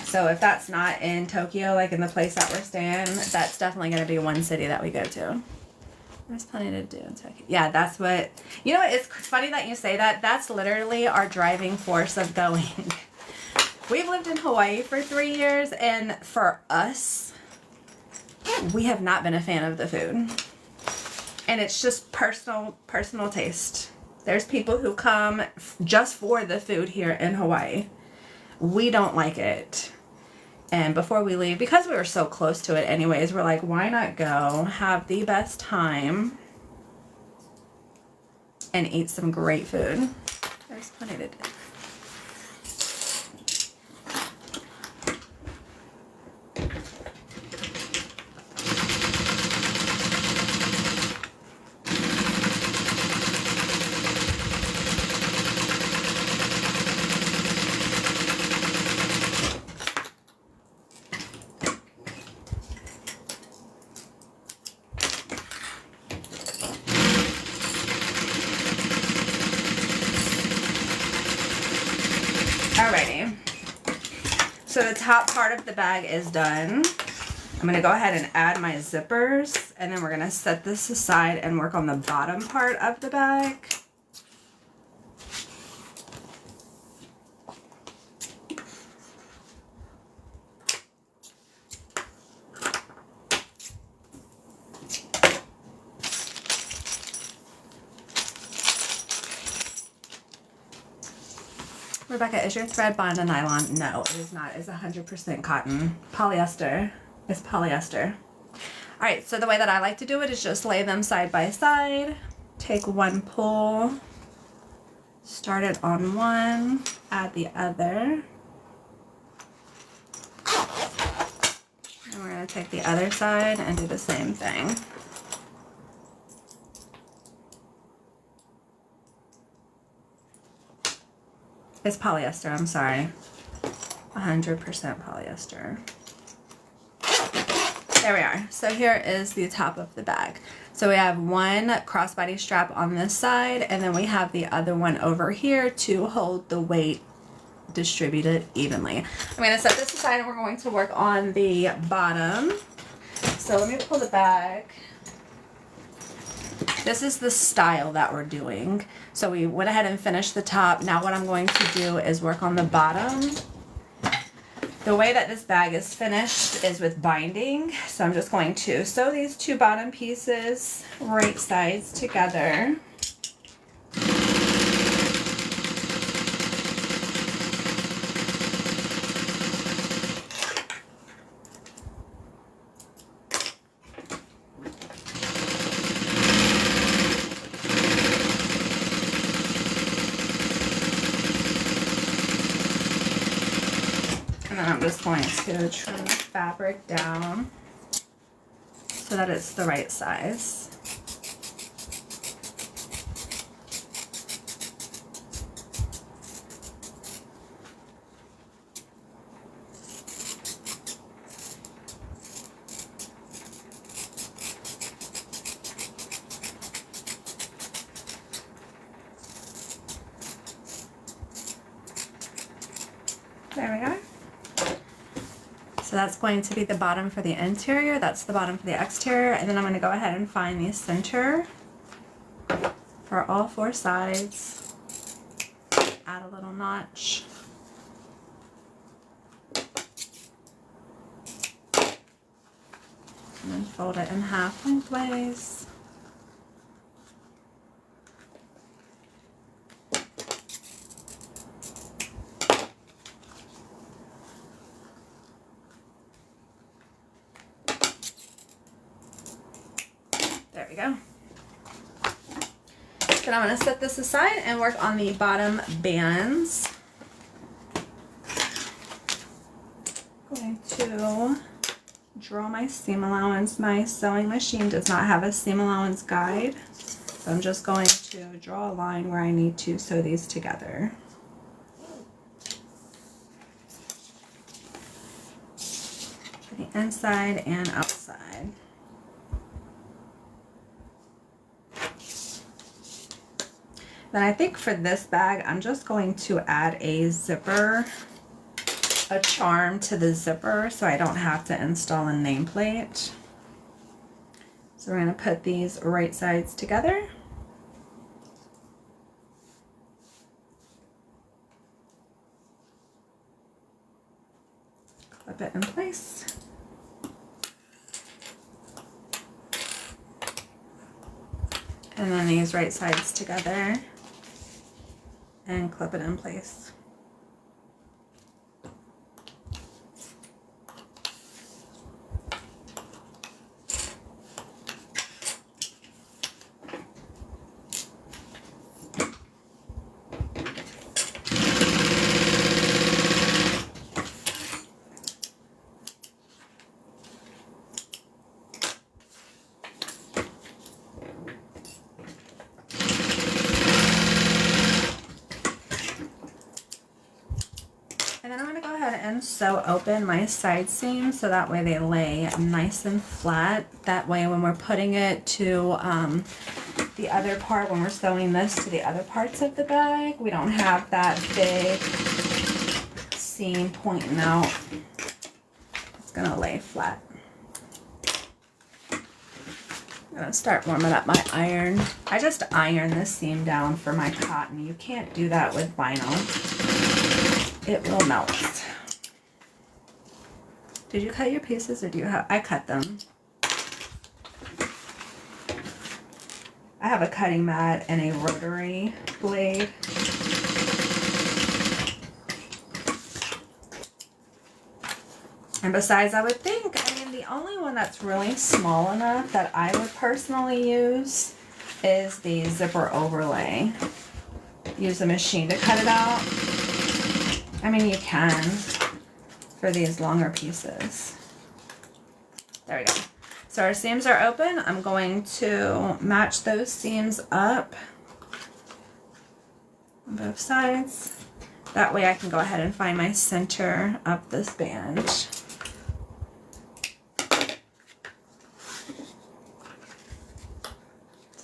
So if that's not in Tokyo, like in the place that we're staying, that's definitely going to be one city that we go to. There's plenty to do in Tokyo. Yeah, that's what... You know what? It's funny that you say that. That's literally our driving force of going. We've lived in Hawaii for 3 years, and for us, we have not been a fan of the food. And it's just personal taste. There's people who come just for the food here in Hawaii. We don't like it. And before we leave, because we were so close to it anyways, we're like, why not go have the best time and eat some great food? There's plenty to do. Alrighty, so the top part of the bag is done. I'm going to go ahead and add my zippers, and then we're going to set this aside and work on the bottom part of the bag. Rebecca, is your thread bond a nylon? No, it is not. It's 100% cotton. Polyester. It's polyester. Alright, so the way that I like to do it is just lay them side by side. Take one pull. Start it on one. Add the other. And we're going to take the other side and do the same thing. It's polyester, I'm sorry. 100% polyester. There we are. So here is the top of the bag. So we have one crossbody strap on this side, and then we have the other one over here to hold the weight distributed evenly. I'm going to set this aside and we're going to work on the bottom. So let me pull the bag. This is the style that we're doing. So we went ahead and finished the top. Now what I'm going to do is work on the bottom. The way that this bag is finished is with binding. So I'm just going to sew these two bottom pieces right sides together. just going to trim the fabric down so that it's the right size. There we go. So that's going to be the bottom for the interior, that's the bottom for the exterior, and then I'm going to go ahead and find the center for all 4 sides. Add a little notch. And then fold it in half lengthways. There we go. Then I'm going to set this aside and work on the bottom bands. I'm going to draw my seam allowance. My sewing machine does not have a seam allowance guide, so I'm just going to draw a line where I need to sew these together. For the inside and outside. Then I think for this bag, I'm just going to add a zipper, a charm to the zipper so I don't have to install a nameplate. So we're going to put these right sides together. Clip it in place. And then these right sides together. And clip it in place. And then I'm going to go ahead and sew open my side seams so that way they lay nice and flat. That way when we're putting it to the other part, when we're sewing this to the other parts of the bag, we don't have that big seam pointing out. It's going to lay flat. I'm going to start warming up my iron. I just iron this seam down for my cotton. You can't do that with vinyl. It will melt. Did you cut your pieces or do you have? I cut them. I have a cutting mat and a rotary blade. And besides, I would think, I mean, the only one that's really small enough that I would personally use is the zipper overlay. Use a machine to cut it out. I mean, you can for these longer pieces. There we go. So our seams are open. I'm going to match those seams up on both sides. That way I can go ahead and find my center of this band. So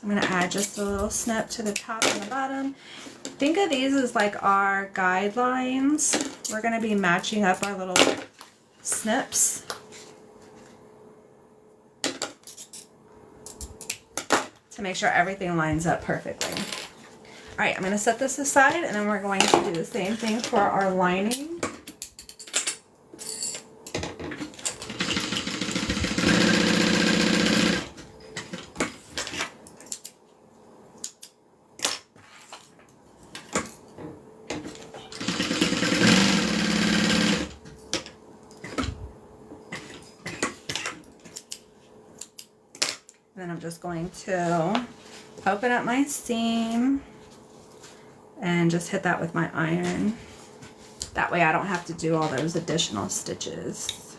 I'm going to add just a little snip to the top and the bottom. Think of these as like our guidelines. We're going to be matching up our little snips. To make sure everything lines up perfectly. All right, I'm going to set this aside and then we're going to do the same thing for our lining. Then I'm just going to open up my seam and just hit that with my iron. That way I don't have to do all those additional stitches.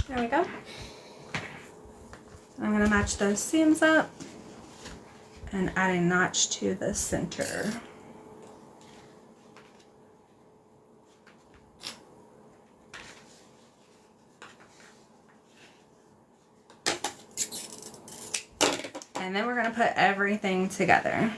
There we go. I'm going to match those seams up and add a notch to the center. And then we're going to put everything together.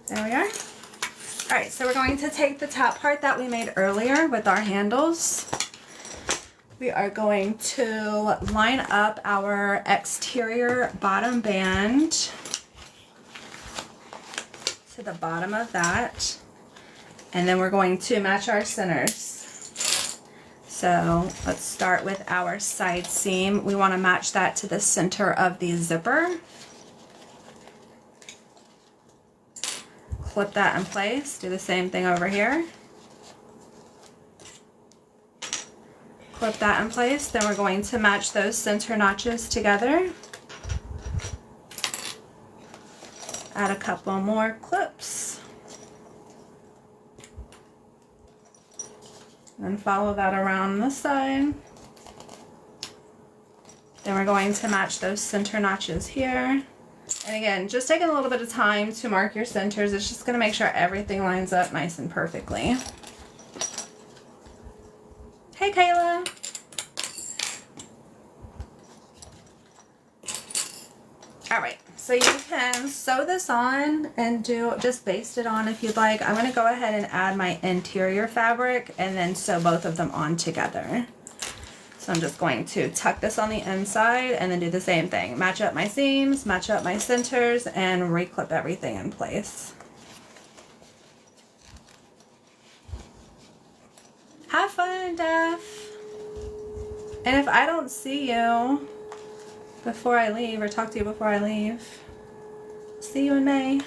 There we are. All right, so we're going to take the top part that we made earlier with our handles. We are going to line up our exterior bottom band to the bottom of that. And then we're going to match our centers. So let's start with our side seam. We want to match that to the center of the zipper. Clip that in place. Do the same thing over here. Clip that in place. Then we're going to match those center notches together. Add a couple more clips. And follow that around the side. Then we're going to match those center notches here. And again, just taking a little bit of time to mark your centers. It's just going to make sure everything lines up nice and perfectly. Hey, Kayla. All right, so you can sew this on and just baste it on if you'd like. I'm going to go ahead and add my interior fabric and then sew both of them on together. So I'm just going to tuck this on the inside and then do the same thing. Match up my seams, match up my centers, and re-clip everything in place. Have fun, Daph. And if I don't see you before I leave or talk to you before I leave, see you in May.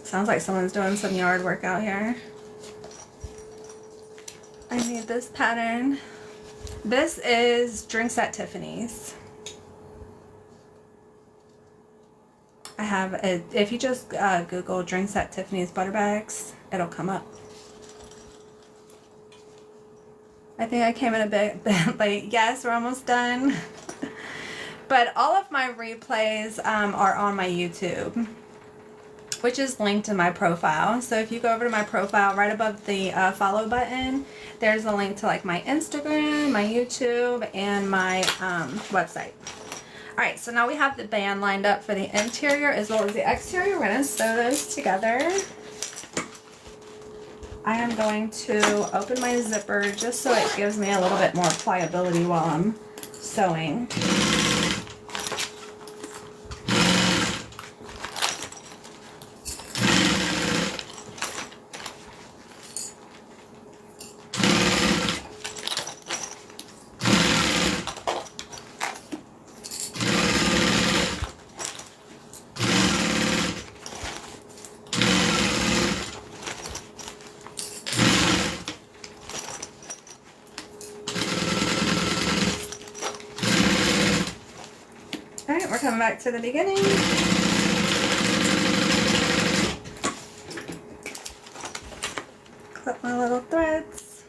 Sounds like someone's doing some yard work out here. I need this pattern. This is Drinks at Tiffany's. I have a, if you just Google Drinks at Tiffany's butter bags, it'll come up. I think I came in a bit late. Yes, we're almost done. But all of my replays are on my YouTube, which is linked in my profile. So if you go over to my profile, right above the follow button, there's a link to like my Instagram, my YouTube, and my website. All right, so now we have the band lined up for the interior as well as the exterior. We're gonna sew those together. I am going to open my zipper just so it gives me a little bit more pliability while I'm sewing. Alright, we're coming back to the beginning. Clip my little threads.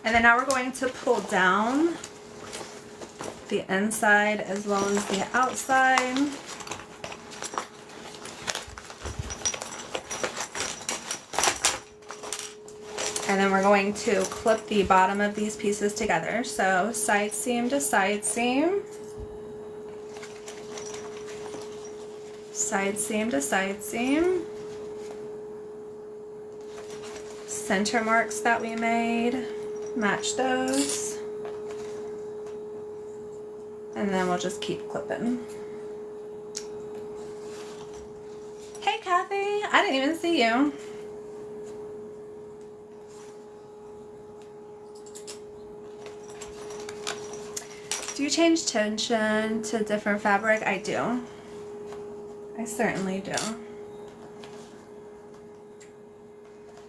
And then now we're going to pull down the inside as well as the outside. And then we're going to clip the bottom of these pieces together. So side seam to side seam. Side seam to side seam. Center marks that we made, match those. And then we'll just keep clipping. I didn't even see you. Do you change tension to different fabric? I do. I certainly do.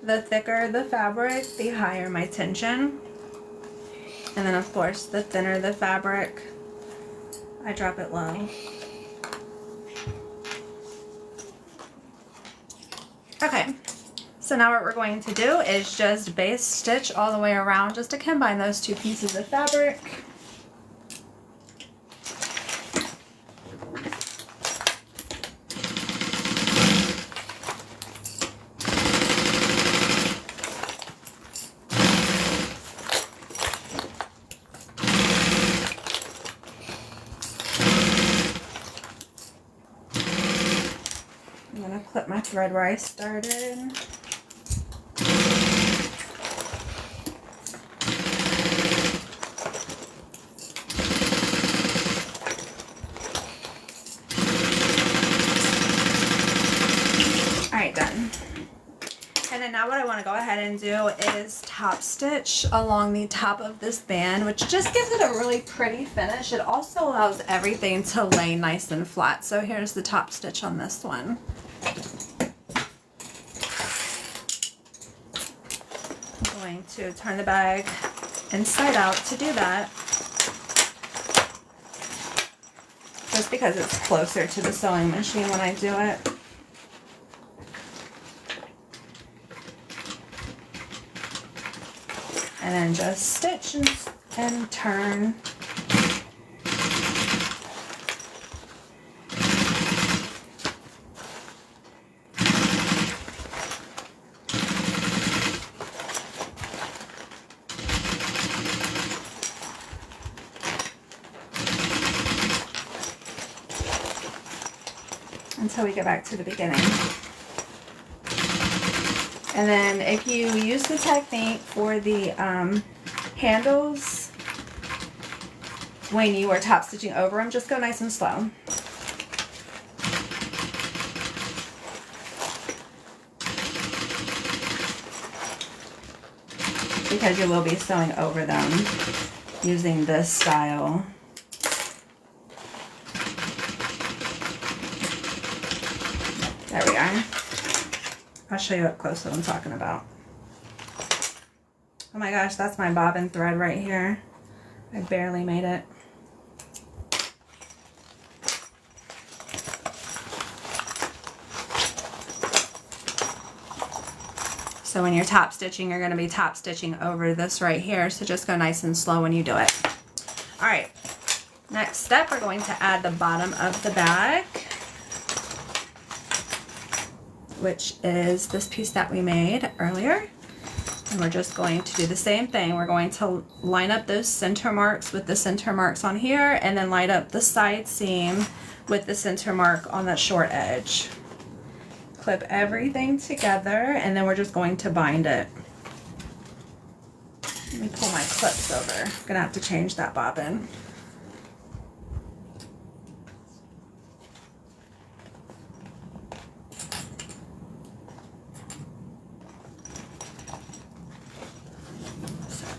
The thicker the fabric, the higher my tension. And then of course, the thinner the fabric, I drop it low. Okay, so now what we're going to do is just base stitch all the way around just to combine those two pieces of fabric. I'm going to clip my thread where I started. Alright, done. And then now what I want to go ahead and do is top stitch along the top of this band, which just gives it a really pretty finish. It also allows everything to lay nice and flat. So here's the top stitch on this one. I'm going to turn the bag inside out to do that, just because it's closer to the sewing machine when I do it. And then just stitch and turn. Until we get back to the beginning. And then if you use the technique for the handles, when you are top stitching over them, just go nice and slow. Because you will be sewing over them using this style. There we are. I'll show you up close what I'm talking about. Oh my gosh, that's my bobbin thread right here. I barely made it. So when you're top stitching, you're going to be top stitching over this right here. So just go nice and slow when you do it. All right, next step, we're going to add the bottom of the bag, which is this piece that we made earlier. And we're just going to do the same thing. We're going to line up those center marks with the center marks on here, and then line up the side seam with the center mark on that short edge. Clip everything together, and then we're just going to bind it. Let me pull my clips over. I'm gonna have to change that bobbin.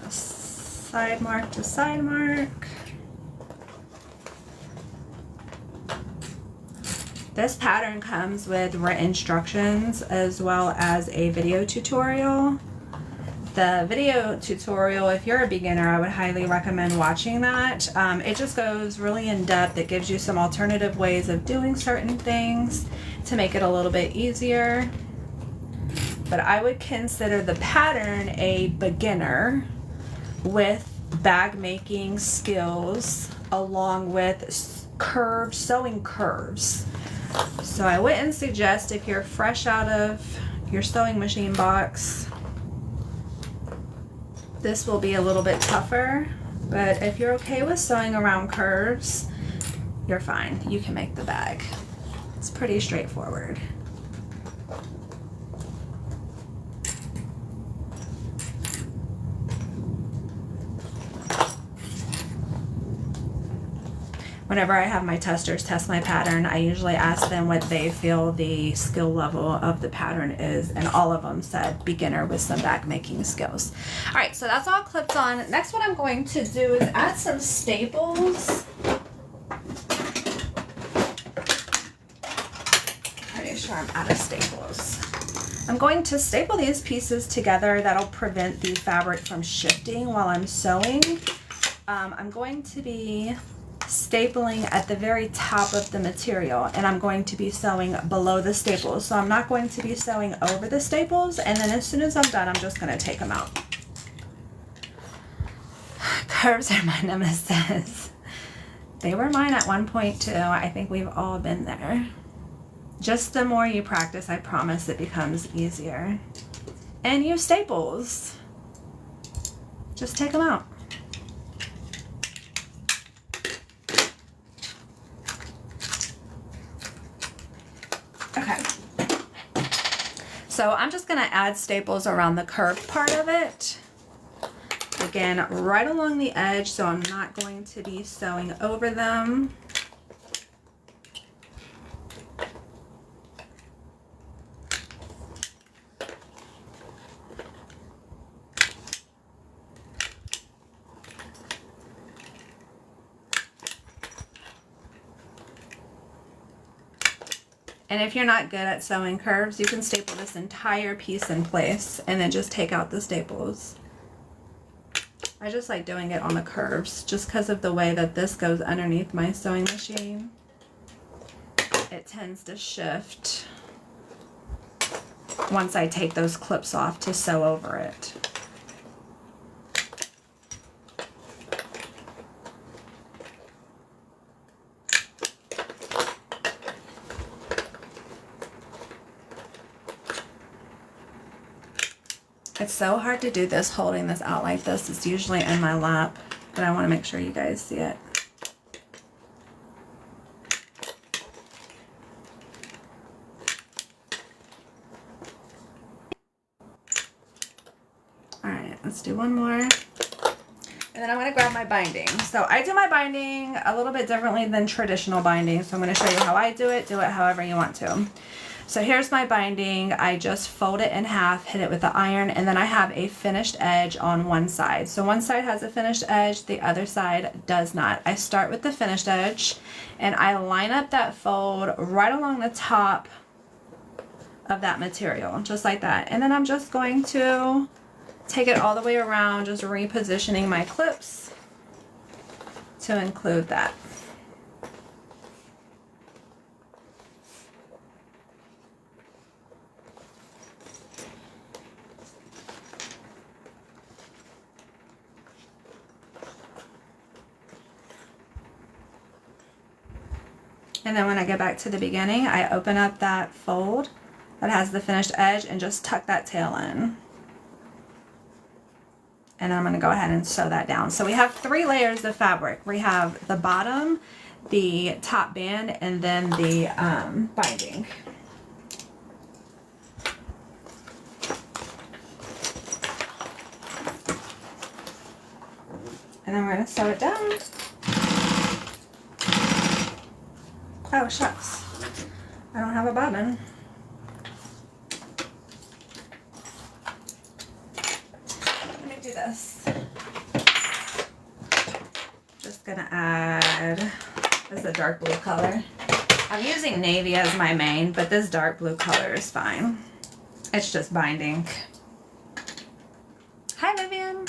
Side mark to side mark. This pattern comes with written instructions as well as a video tutorial. The video tutorial, if you're a beginner, I would highly recommend watching that. It just goes really in depth. It gives you some alternative ways of doing certain things to make it a little bit easier. But I would consider the pattern a beginner with bag making skills along with sewing curves. So I wouldn't suggest, if you're fresh out of your sewing machine box, this will be a little bit tougher. But if you're okay with sewing around curves, you're fine. You can make the bag. It's pretty straightforward. whenever I have my testers test my pattern, I usually ask them what they feel the skill level of the pattern is, and all of them said beginner with some back making skills. All right, so that's all clipped on. Next, what I'm going to do is add some staples. Pretty sure I'm out of staples. I'm going to staple these pieces together. That'll prevent the fabric from shifting while I'm sewing. I'm going to be stapling at the very top of the material, and I'm going to be sewing below the staples. So I'm not going to be sewing over the staples, and then as soon as I'm done, I'm just going to take them out. Curves are my nemesis. They were mine at one point too. I think we've all been there. Just the more you practice, I promise it becomes easier. And use staples. Just take them out. Okay. So I'm just gonna add staples around the curved part of it. Again, right along the edge, so I'm not going to be sewing over them. And if you're not good at sewing curves, you can staple this entire piece in place and then just take out the staples. I just like doing it on the curves just because of the way that this goes underneath my sewing machine. It tends to shift once I take those clips off to sew over it. It's so hard to do this holding this out like this. It's usually in my lap, but I want to make sure you guys see it. All right, let's do one more. And then I'm going to grab my binding. So I do my binding a little bit differently than traditional binding. So I'm going to show you how I do it however you want to. So here's my binding. I just fold it in half, hit it with the iron, and then I have a finished edge on one side. So one side has a finished edge, the other side does not. I start with the finished edge, and I line up that fold right along the top of that material, just like that. And then I'm just going to take it all the way around, just repositioning my clips to include that. And then when I get back to the beginning, I open up that fold that has the finished edge and just tuck that tail in. And I'm going to go ahead and sew that down. So we have 3 layers of fabric. We have the bottom, the top band, and then the binding. And then we're going to sew it down. Oh, shucks. I don't have a bobbin. Let me do this. Just gonna add, this is a dark blue color. I'm using navy as my main, but this dark blue color is fine. It's just binding. Hi, Vivian.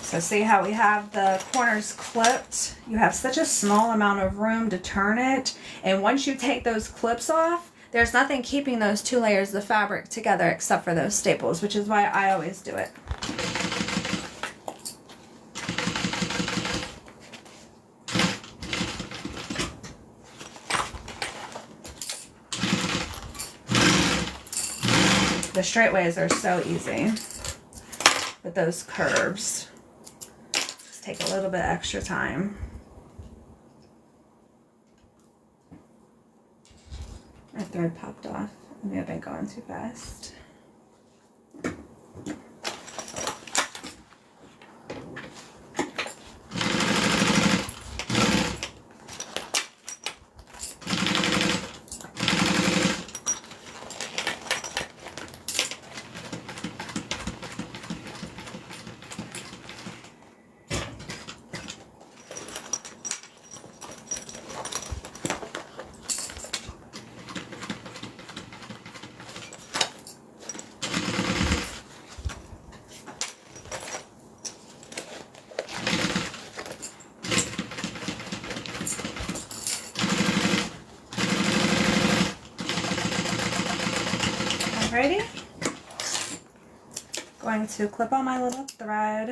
So see how we have the corners clipped? You have such a small amount of room to turn it. And once you take those clips off, there's nothing keeping those 2 layers of fabric together except for those staples, which is why I always do it. The straight ways are so easy with those curves. just take a little bit extra time. My thread popped off. I may have been going too fast. Alrighty, going to clip on my little thread,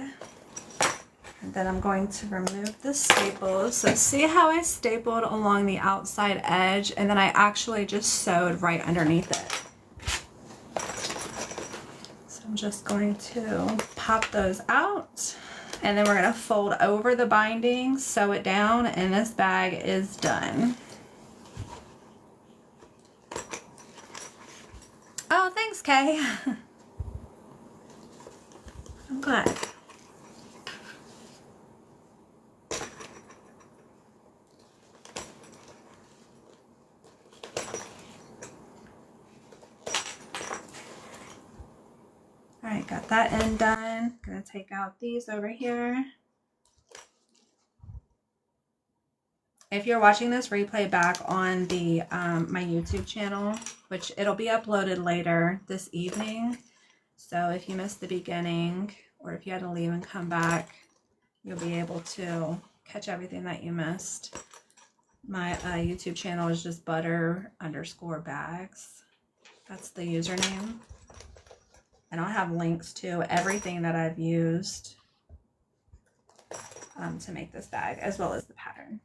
and then I'm going to remove the staples. So see how I stapled along the outside edge, and then I actually just sewed right underneath it. So I'm just going to pop those out, and then we're going to fold over the binding, sew it down, and this bag is done. Oh, thanks, Kay. I'm glad. All right, got that end done. Gonna take out these over here. If you're watching this replay back on the my YouTube channel, which it'll be uploaded later this evening, so if you missed the beginning or if you had to leave and come back, you'll be able to catch everything that you missed. My YouTube channel is just butter_bags. That's the username. And I'll have links to everything that I've used to make this bag, as well as the pattern.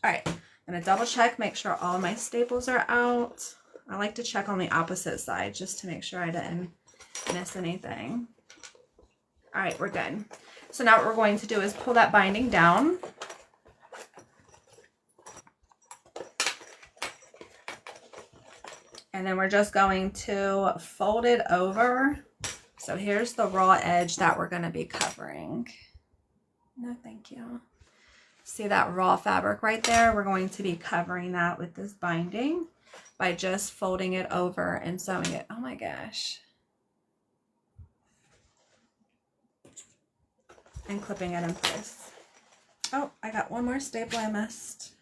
All right, I'm gonna double check, make sure all of my staples are out. I like to check on the opposite side just to make sure I didn't miss anything. All right, we're good. So now what we're going to do is pull that binding down. And then we're just going to fold it over. So here's the raw edge that we're gonna be covering. No, thank you. See that raw fabric right there? We're going to be covering that with this binding by just folding it over and sewing it. Oh my gosh. And clipping it in place. Oh, I got one more staple I missed.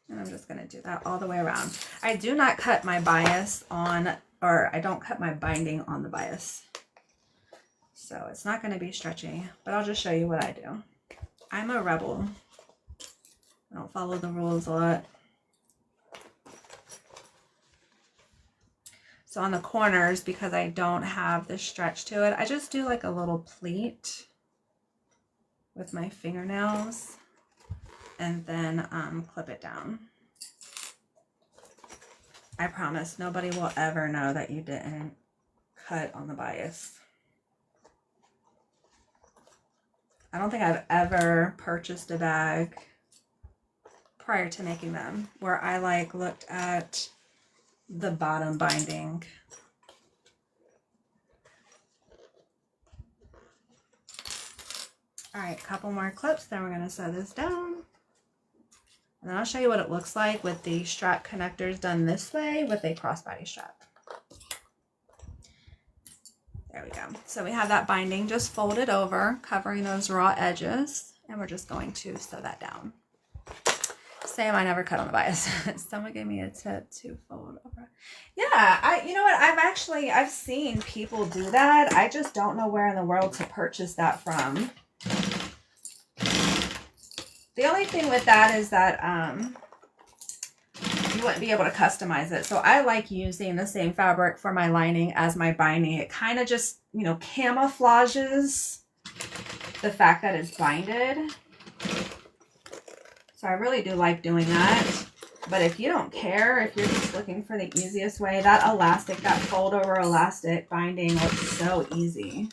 And I'm just going to do that all the way around. I do not cut my bias on, or I don't cut my binding on the bias. So it's not going to be stretchy, but I'll just show you what I do. I'm a rebel. I don't follow the rules a lot. So on the corners, because I don't have the stretch to it, I just do like a little pleat with my fingernails and then clip it down. I promise nobody will ever know that you didn't cut on the bias. I don't think I've ever purchased a bag prior to making them where I like looked at the bottom binding. All right, couple more clips, then we're going to sew this down. And then I'll show you what it looks like with the strap connectors done this way with a crossbody strap. There we go. So we have that binding just folded over, covering those raw edges, and we're just going to sew that down. Same, I never cut on the bias. Someone gave me a tip to fold over. Yeah, you know what? I've seen people do that. I just don't know where in the world to purchase that from. The only thing with that is that you wouldn't be able to customize it. So I like using the same fabric for my lining as my binding. It kind of just, you know, camouflages the fact that it's binded. So I really do like doing that. But if you don't care, if you're just looking for the easiest way, that elastic, that fold over elastic binding looks so easy.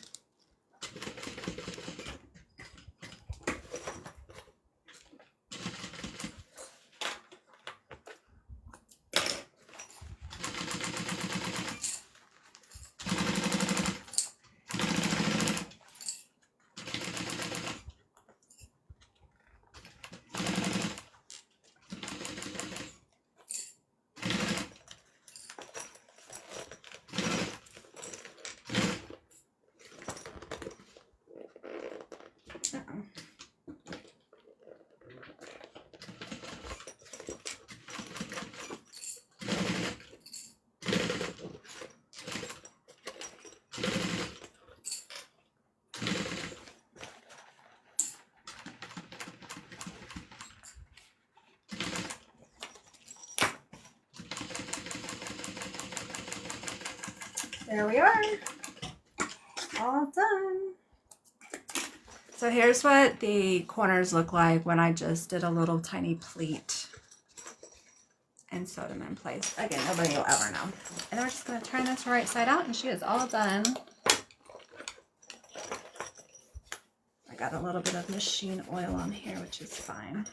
There we are, all done. So here's what the corners look like when I just did a little tiny pleat and sewed them in place. Again, nobody will ever know. And then we're just going to turn this right side out, and she is all done. I got a little bit of machine oil on here, which is fine.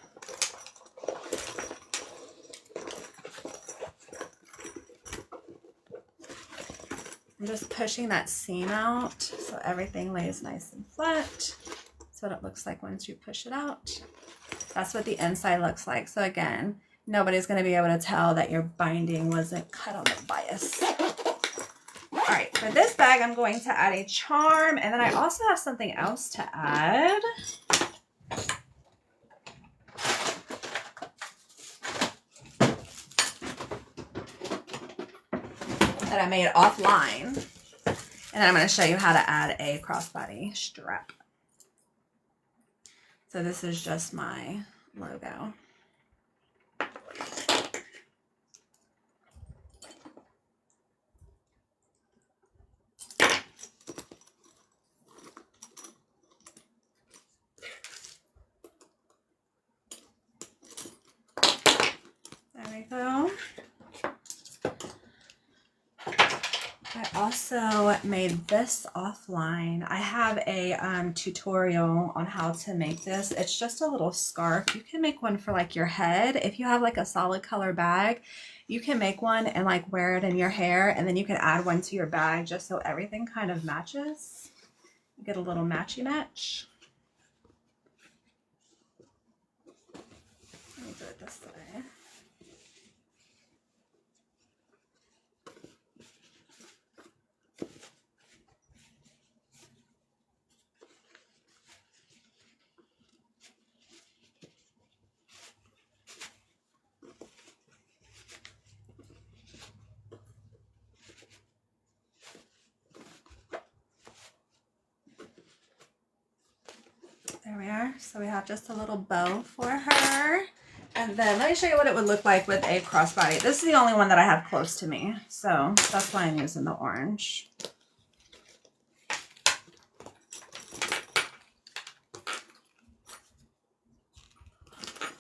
I'm just pushing that seam out so everything lays nice and flat. That's what it looks like once you push it out. That's what the inside looks like. So again, nobody's going to be able to tell that your binding wasn't cut on the bias. All right, for this bag, I'm going to add a charm, and then I also have something else to add. That I made offline, and then I'm going to show you how to add a crossbody strap. So this is just my logo. There we go. I also made this offline. I have a tutorial on how to make this. It's just a little scarf. You can make one for like your head. If you have like a solid color bag, you can make one and like wear it in your hair, and then you can add one to your bag just so everything kind of matches. You get a little matchy match. Let me do it this way. There we are. So we have just a little bow for her. And then let me show you what it would look like with a crossbody. This is the only one that I have close to me, so that's why I'm using the orange.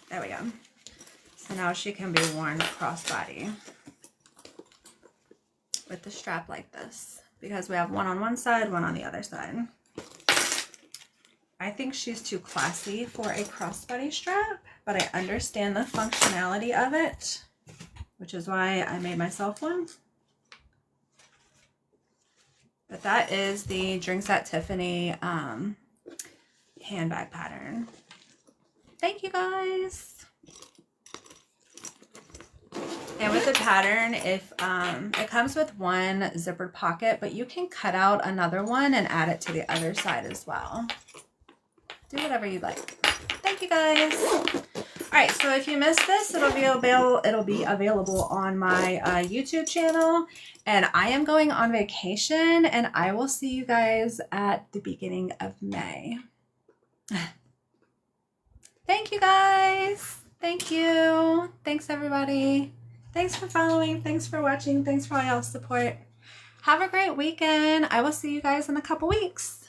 There we go. So now she can be worn crossbody with the strap like this, because we have one on one side, one on the other side. I think she's too classy for a crossbody strap, but I understand the functionality of it, which is why I made myself one. But that is the Drinks at Tiffany handbag pattern. Thank you guys. And with the pattern, if it comes with one zippered pocket, but you can cut out another one and add it to the other side as well. Do whatever you like. Thank you guys. All right, so if you missed this, it'll be available on my YouTube channel. And I am going on vacation, and I will see you guys at the beginning of May. Thank you guys. Thank you. Thanks everybody. Thanks for following. Thanks for watching. Thanks for all y'all's support. Have a great weekend. I will see you guys in a couple weeks.